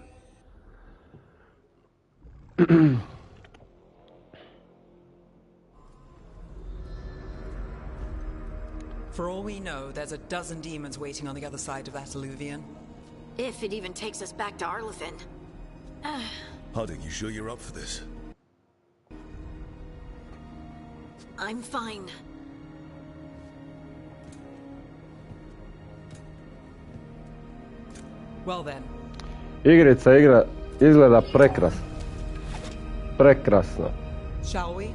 Speaker 6: For all we know, there's a dozen demons waiting on the other side of that Illuvian.
Speaker 4: If it even takes us back to Arlithin.
Speaker 3: Harding, you sure you're up for this?
Speaker 4: I'm fine.
Speaker 6: Well then.
Speaker 7: Igrica izgleda prekrasno. Prekrasno.
Speaker 6: Shall we?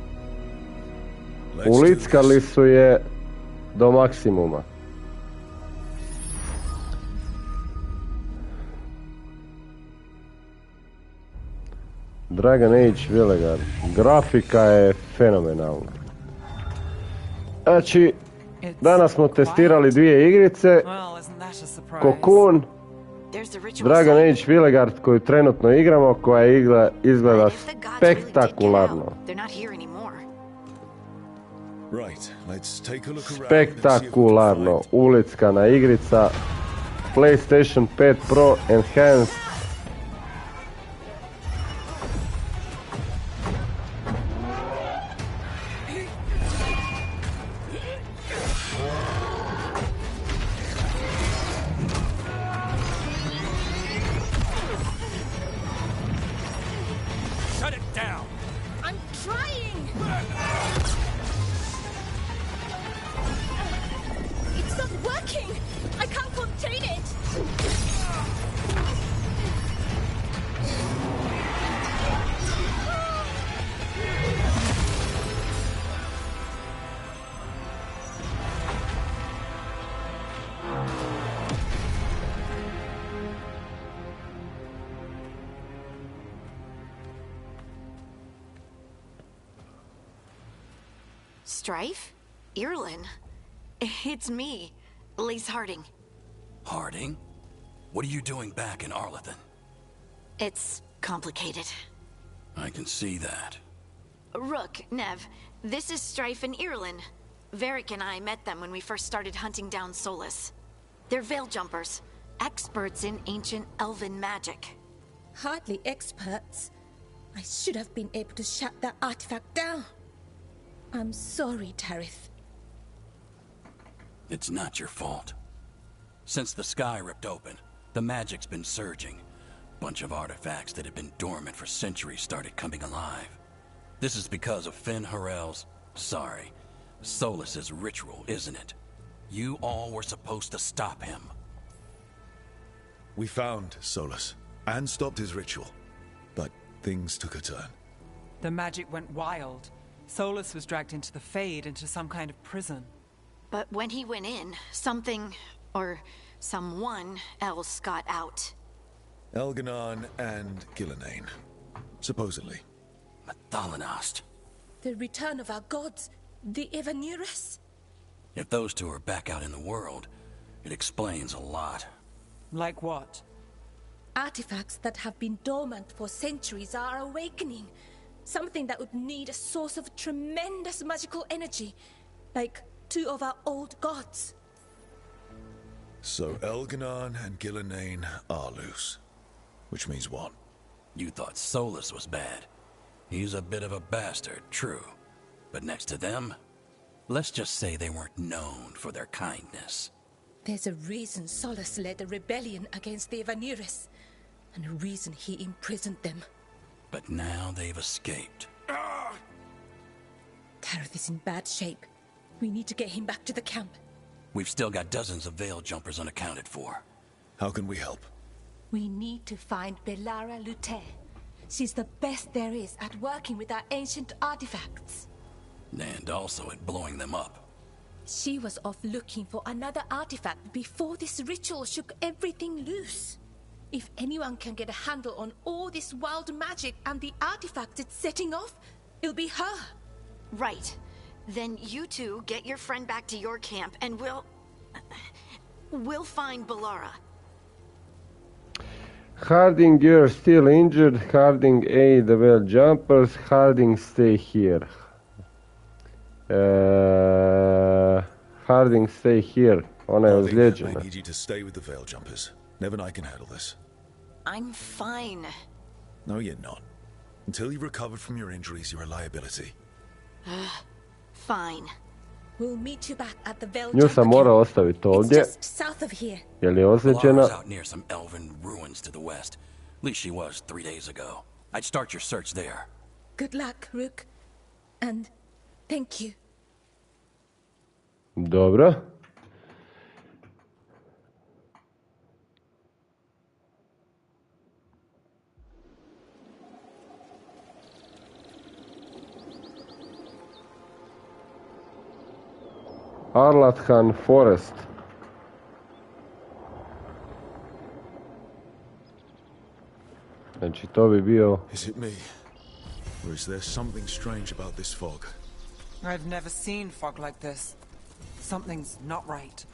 Speaker 7: Ulickali su je do maksimuma. Dragon Age Veilguard. Grafika je fenomenalna. Znači, danas smo testirali dvije igrice.
Speaker 6: Well, isn't that a surprise?
Speaker 7: Cocoon,
Speaker 4: There's the ritual
Speaker 7: Dragon
Speaker 4: site.
Speaker 7: Age Veilguard koju trenutno igramo, koja izgleda
Speaker 4: But if the gods really did get
Speaker 7: spektakularno.
Speaker 4: out, they're not here anymore.
Speaker 3: Right, let's take a look around.
Speaker 7: Spektakularno. Ulickana igrica. PlayStation 5 Pro Enhanced.
Speaker 8: Shut it down!
Speaker 1: I'm trying! It's not working! I can't contain it!
Speaker 4: Strife? Irlin? It's me, Lise Harding.
Speaker 9: Harding? What are you doing back in Arlington?
Speaker 4: It's complicated.
Speaker 9: I can see that.
Speaker 4: Rook, Nev, this is Strife and Irlin. Varric and I met them when we first started hunting down Solus. They're veil jumpers, experts in ancient elven magic.
Speaker 1: Hardly experts. I should have been able to shut that artifact down. I'm sorry, Tarith.
Speaker 9: It's not your fault. Since the sky ripped open, the magic's been surging. Bunch of artifacts that had been dormant for centuries started coming alive. This is because of Finn Harel's... Solus's ritual, isn't it? You all were supposed to stop him.
Speaker 3: We found Solus and stopped his ritual, but things took a turn.
Speaker 6: The magic went wild. Solus was dragged into the Fade, into some kind of prison.
Speaker 4: But when he went in, something, or someone else got out.
Speaker 3: Elganon and Gillenane, supposedly.
Speaker 9: Thalanost.
Speaker 1: The return of our gods, the Evanurus.
Speaker 9: If those two are back out in the world, it explains a lot.
Speaker 6: Like what?
Speaker 1: Artifacts that have been dormant for centuries are awakening. Something that would need a source of tremendous magical energy, like two of our old gods.
Speaker 3: So Elganon and Gillenane are loose. Which means what?
Speaker 9: You thought Solus was bad. He's a bit of a bastard, true. But next to them, let's just say they weren't known for their kindness.
Speaker 1: There's a reason Solus led a rebellion against the Evanurus, and a reason he imprisoned them.
Speaker 9: But now they've escaped.
Speaker 1: Tarith is in bad shape. We need to get him back to the camp.
Speaker 9: We've still got dozens of veil jumpers unaccounted for.
Speaker 3: How can we help?
Speaker 1: We need to find Belara Lute. She's the best there is at working with our ancient artifacts.
Speaker 9: And also at blowing them up.
Speaker 1: She was off looking for another artifact before this ritual shook everything loose. If anyone can get a handle on all this wild magic and the artifacts it's setting off, it'll be her.
Speaker 4: Right. Then you two get your friend back to your camp and we'll find Belara.
Speaker 7: Harding, you're still injured. Harding, aid the well jumpers. Harding, stay here. Harding, stay here. Ona je ozlijeđena.
Speaker 3: I need you to stay with the veil jumpers. Nev and I can handle this.
Speaker 4: I'm fine.
Speaker 3: No, you're not. Until you've recovered from your injuries, you're a liability.
Speaker 4: Fine.
Speaker 1: We'll meet you back at the Veil
Speaker 7: Nju sam morao ostaviti
Speaker 1: It's
Speaker 7: ovdje,
Speaker 1: just south of here.
Speaker 7: jer je ozlijeđena.
Speaker 9: Belara's out near some elven ruins to the west. At least she was 3 days ago. I'd start your search there.
Speaker 1: Good luck, Rook. And thank you.
Speaker 7: Dobro. Arlathan Forest. Znači to bi bio...
Speaker 3: Is it me? Or is there something strange about this fog?
Speaker 6: I've never seen fog like this. Something's not right.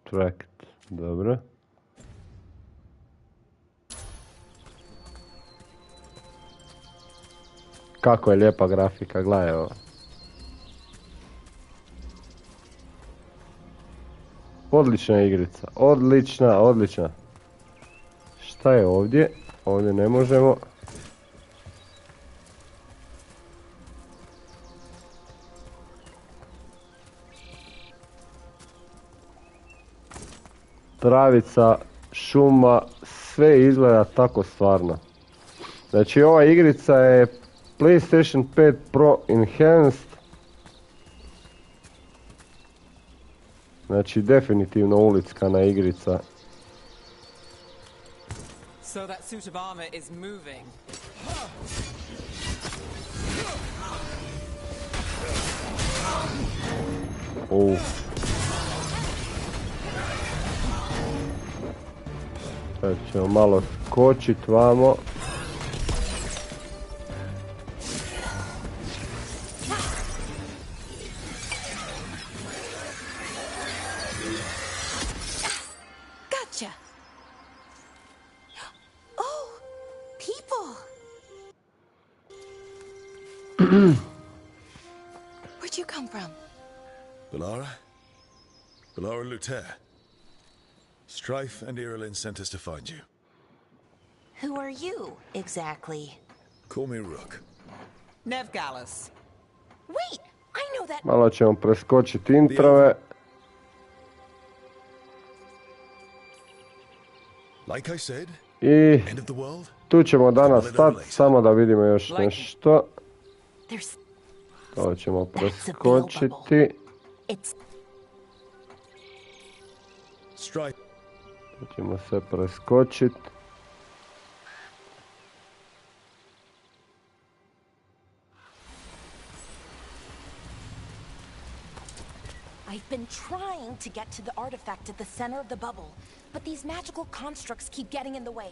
Speaker 7: Tracked, dobro. Kako je lijepa grafika, gledaj ovo. Odlična igrica, odlična, odlična. Šta je ovdje? Ovdje ne možemo. Travica, šuma, sve izgleda tako stvarno. Znači ova igrica je PlayStation 5 Pro Enhanced. Znači definitivno ulickana igrica.
Speaker 6: So that suit of armor is moving.
Speaker 7: Sad ćemo malo skočit vamo.
Speaker 1: Gotcha. Oh, people. Where'd you come from?
Speaker 3: Bellara? Bellara Luther. Strife and Irulan sent us to find you.
Speaker 10: Who are you, exactly?
Speaker 3: Call me Rook.
Speaker 6: Nev Gallus.
Speaker 10: Wait, I know that.
Speaker 7: Malo ćemo preskočiti introve.
Speaker 3: Like I said,
Speaker 7: I
Speaker 3: end of the world.
Speaker 7: tu ćemo danas stati, samo da vidimo još nešto. To ćemo preskočiti.
Speaker 3: Strife.
Speaker 7: To ćemo sve preskočiti.
Speaker 10: I've been trying to get to the artifact at the center of the bubble, but these magical constructs keep getting in the way.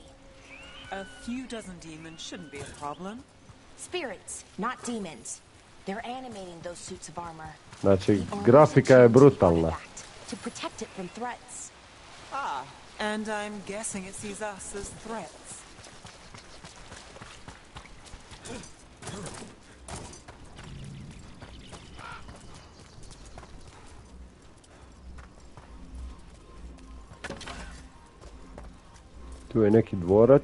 Speaker 6: A few dozen demons shouldn't be a problem.
Speaker 10: Spirits, not demons. They're animating those suits of armor.
Speaker 7: Znači, grafika je brutalna.
Speaker 10: To protect it from threats.
Speaker 6: Ah, and I'm guessing it sees us as threats.
Speaker 7: Tu je neki dvorac.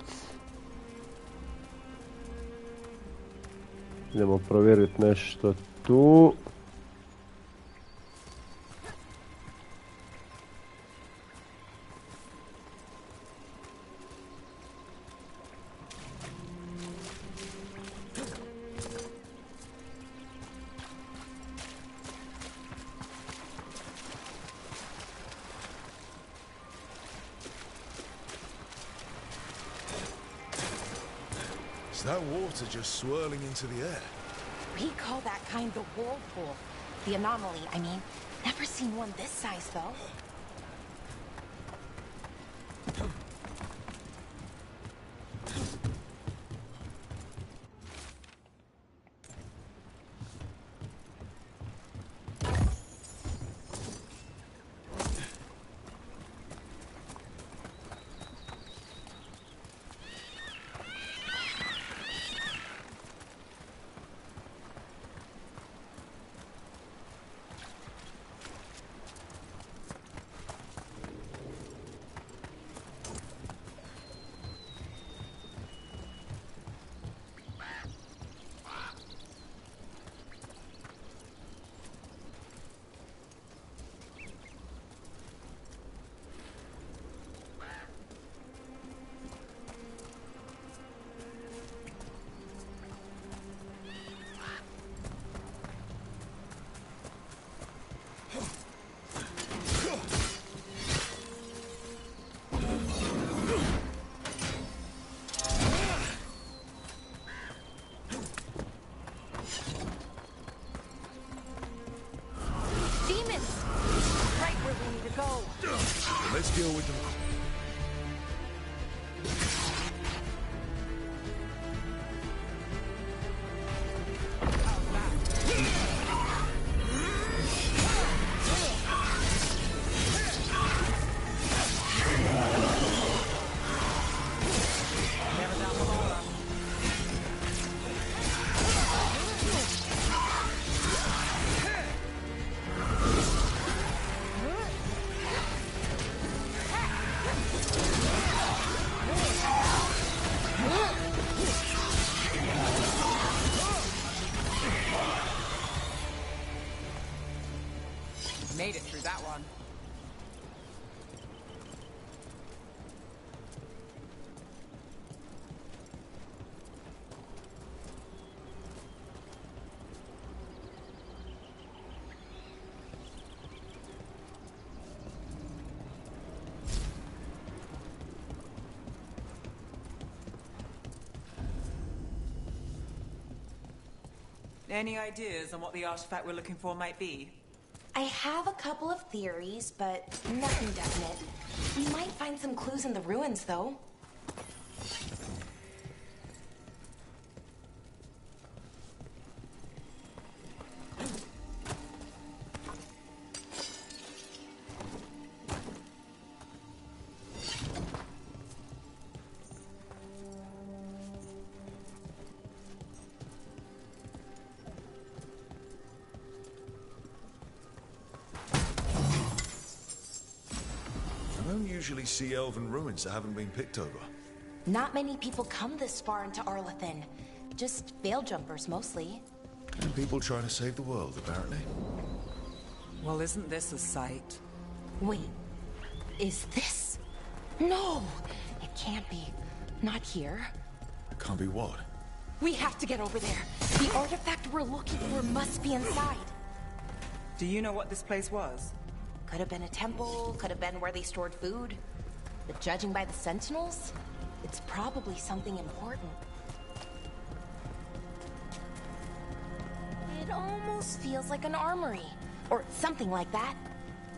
Speaker 7: Idemo provjeriti nešto tu.
Speaker 3: Is that water just swirling into the air?
Speaker 10: We call that kind the whirlpool. The anomaly, I mean. Never seen one this size, though.
Speaker 3: deal with them.
Speaker 6: Made it through that one. Any ideas on what the artifact we're looking for might be?
Speaker 10: I have a couple of theories, but nothing definite. We might find some clues in the ruins, though.
Speaker 3: I don't usually see elven ruins that haven't been picked over.
Speaker 10: Not many people come this far into Arlathan. Just veil jumpers, mostly.
Speaker 3: And people trying to save the world, apparently.
Speaker 6: Well, isn't this a sight?
Speaker 10: Wait, is this? No, it can't be. Not here.
Speaker 3: It can't be what?
Speaker 10: We have to get over there. The artifact we're looking for must be inside.
Speaker 6: Do you know what this place was?
Speaker 10: Could have been a temple, could have been where they stored food. But judging by the sentinels, it's probably something important. It almost feels like an armory, or something like that.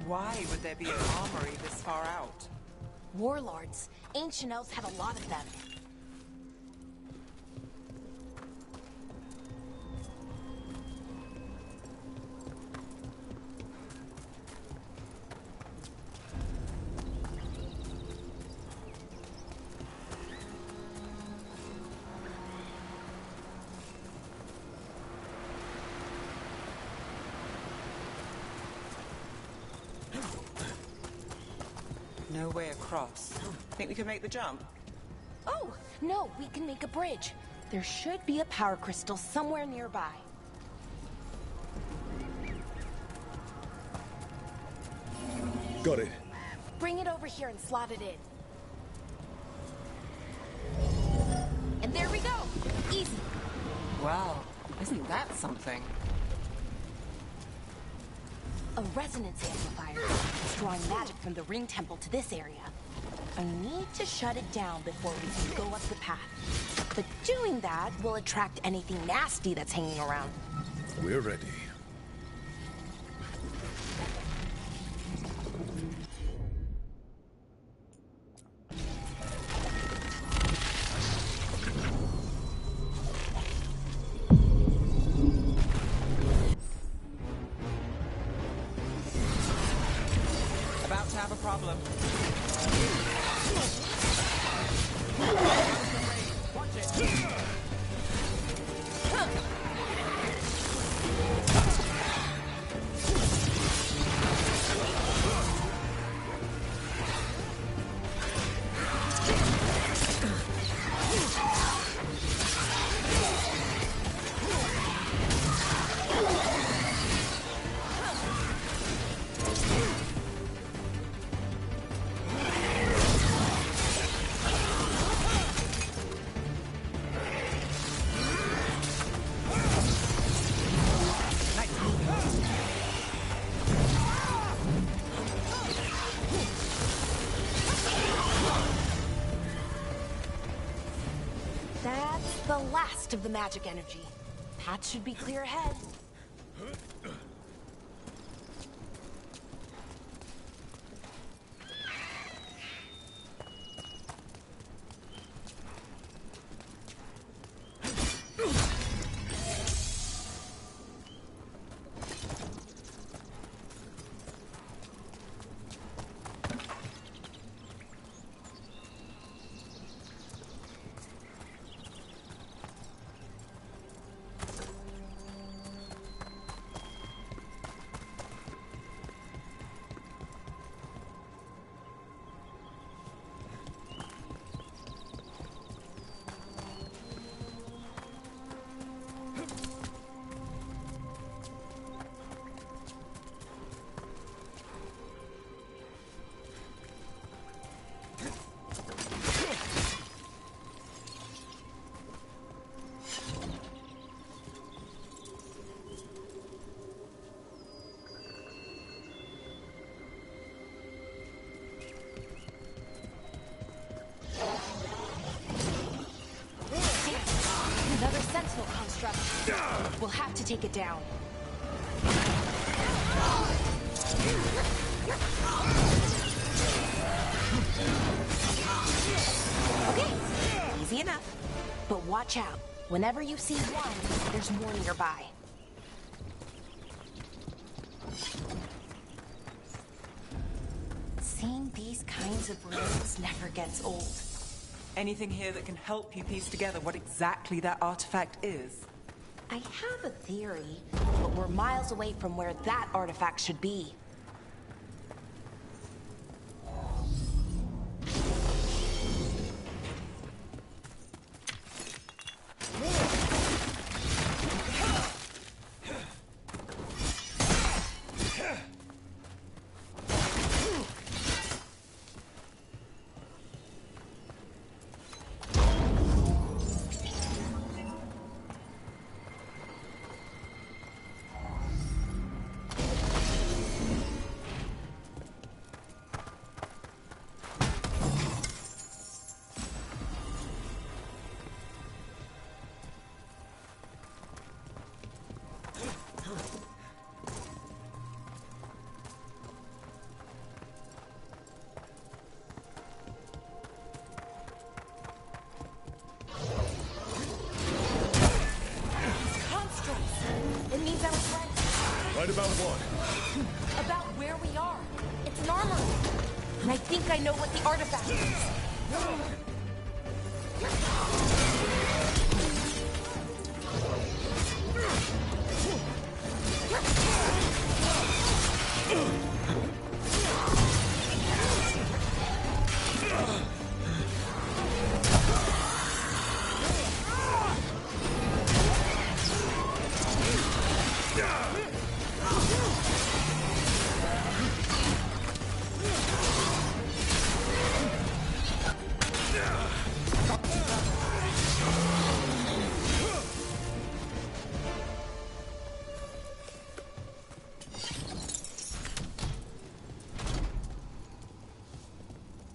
Speaker 6: Why would there be an armory this far out?
Speaker 10: Warlords. Ancient elves had a lot of them.
Speaker 6: No way across. Think we could make the jump?
Speaker 10: Oh, no, we can make a bridge. There should be a power crystal somewhere nearby.
Speaker 3: Got it.
Speaker 10: Bring it over here and slot it in. And there we go! Easy.
Speaker 6: Well, isn't that something?
Speaker 10: A resonance amplifier. It's drawing magic from the ring temple to this area. I need to shut it down before we can go up the path. But doing that will attract anything nasty that's hanging around.
Speaker 3: We're ready.
Speaker 6: About to have a problem. Watch it.
Speaker 10: That's the last of the magic energy. Path should be clear ahead. to take it down. Okay, easy enough. But watch out. Whenever you see one, there's more nearby. Seeing these kinds of rings never gets old.
Speaker 6: Anything here that can help you piece together what exactly that artifact is?
Speaker 10: I have a theory, but we're miles away from where that artifact should be.
Speaker 3: Right about what?
Speaker 10: About where we are. It's an armory. And I think I know what the artifact is.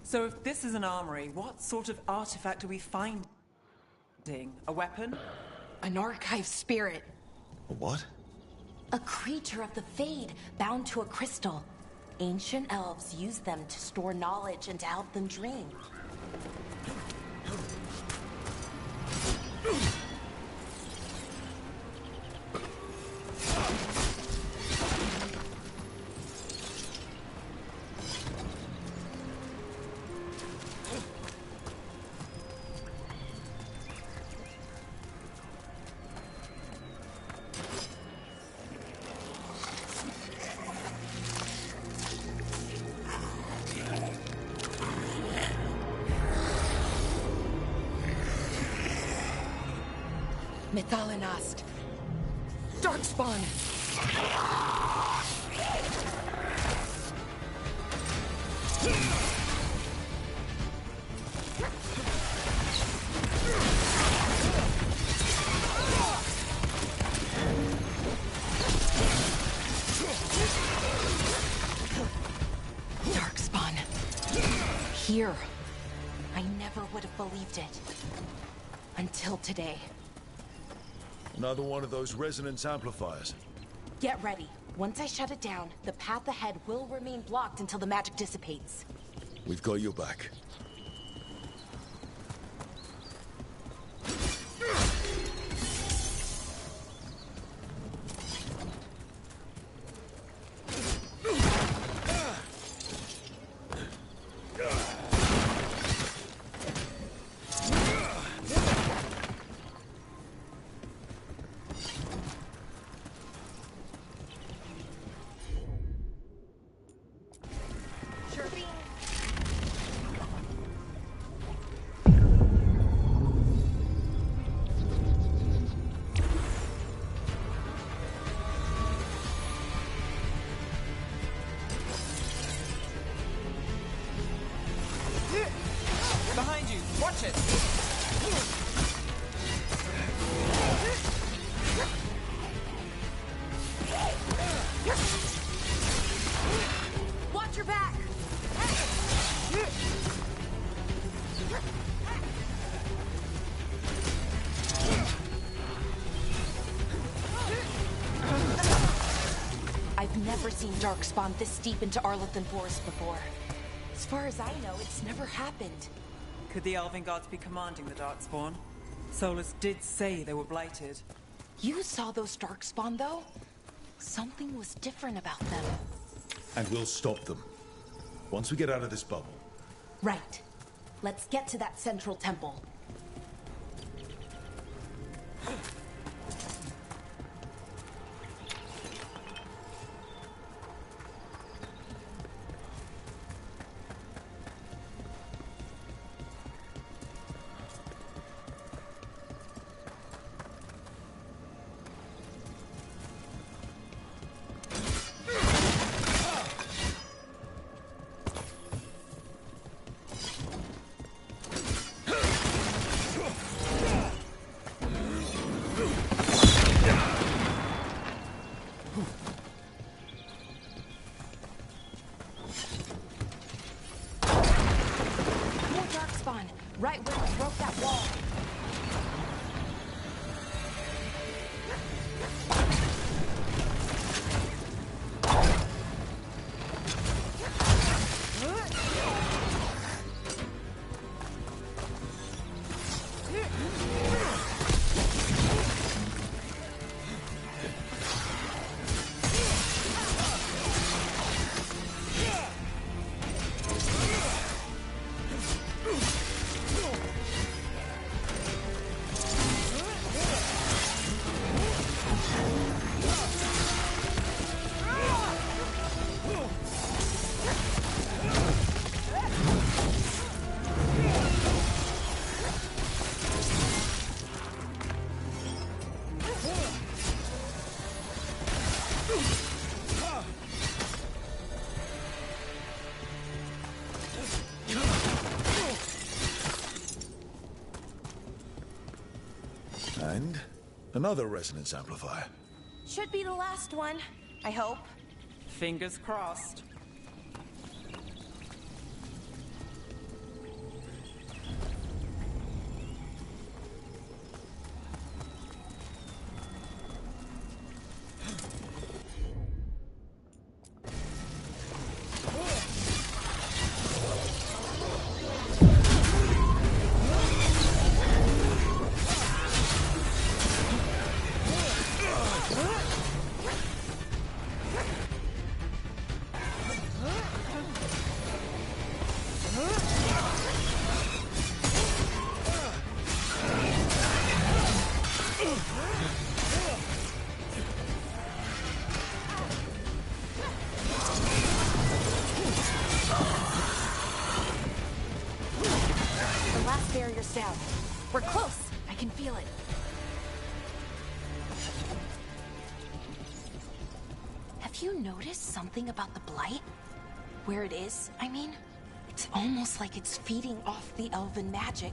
Speaker 6: So if this is an armory, what sort of artifact are we finding? A weapon?
Speaker 10: An archive spirit.
Speaker 3: A what?
Speaker 10: A creature of the Fade, bound to a crystal. Ancient elves use them to store knowledge and to help them dream. Methalinast. Darkspawn. Darkspawn. Here. I never would have believed it. Until today.
Speaker 3: Another one of those resonance amplifiers.
Speaker 10: Get ready. Once I shut it down, the path ahead will remain blocked until the magic dissipates.
Speaker 3: We've got your back.
Speaker 6: Behind you! Watch it!
Speaker 10: Watch your back! I've never seen Darkspawn this deep into Arlathan Forest before. As far as I know, it's never happened.
Speaker 6: Could the Elven Gods be commanding the Darkspawn? Solus did say they were blighted.
Speaker 10: You saw those Darkspawn, though? Something was different about them.
Speaker 3: And we'll stop them. Once we get out of this bubble.
Speaker 10: Right. Let's get to that central temple. Right where we broke that wall.
Speaker 3: And another resonance amplifier.
Speaker 10: Should be the last one, I hope.
Speaker 6: Fingers crossed.
Speaker 10: Barrier's down. We're close. I can feel it. Have you noticed something about the Blight? Where it is, I mean? It's almost like it's feeding off the elven magic.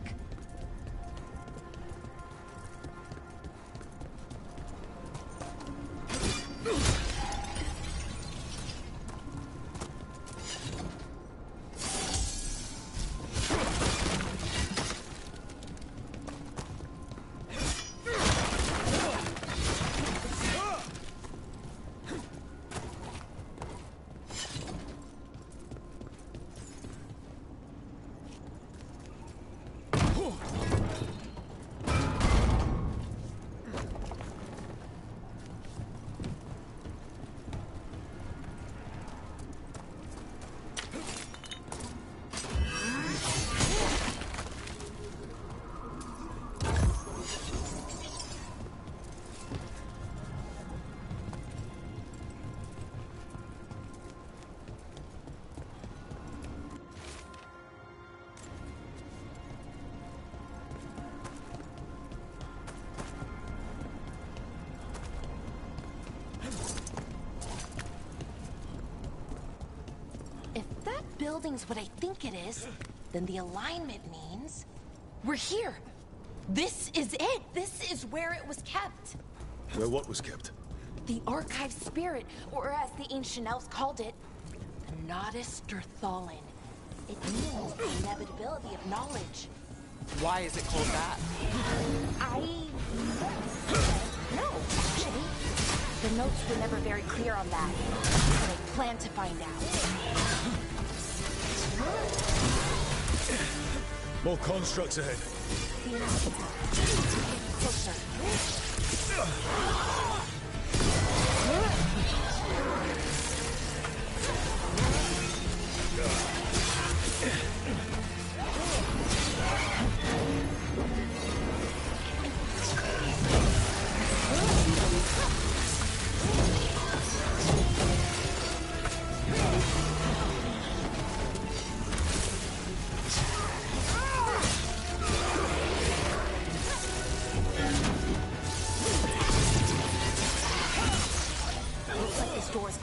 Speaker 10: Building's what I think it is, then the alignment means we're here. This is it. This is where it was kept.
Speaker 3: Where what was kept?
Speaker 10: The archive spirit, or as the ancient elves called it, Nodus Derthalin. It means the inevitability of knowledge.
Speaker 6: Why is it called that?
Speaker 10: No, actually. The notes were never very clear on that. plan to find out.
Speaker 3: More constructs ahead.
Speaker 10: Closer.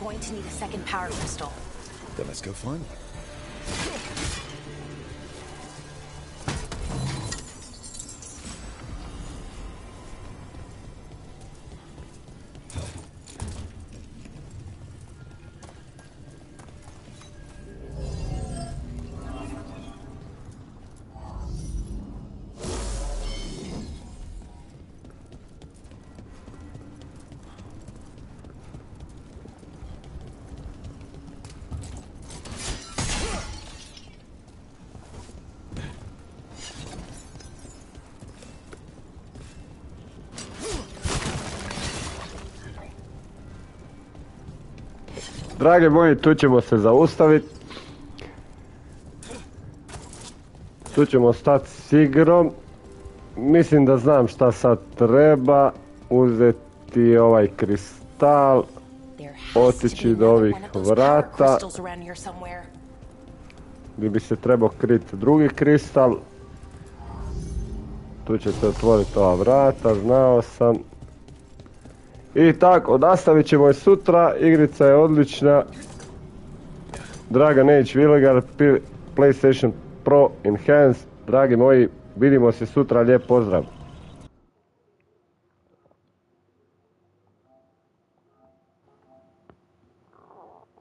Speaker 10: Going to need a second power crystal.
Speaker 3: Then let's go find one.
Speaker 7: Dragi moji, tu ćemo se zaustaviti. Tu ćemo stati s igrom. Mislim da znam šta sad treba. Uzeti ovaj kristal. Otići do ovih vrata. Gdje bi se trebao kriti drugi kristal. Tu ćete otvoriti ova vrata, znao sam. I tako, nastavit ćemo je sutra, igrica je odlična. Dragon Age Veilguard, PlayStation Pro Enhanced. Dragi moji, vidimo se sutra, lijep pozdrav.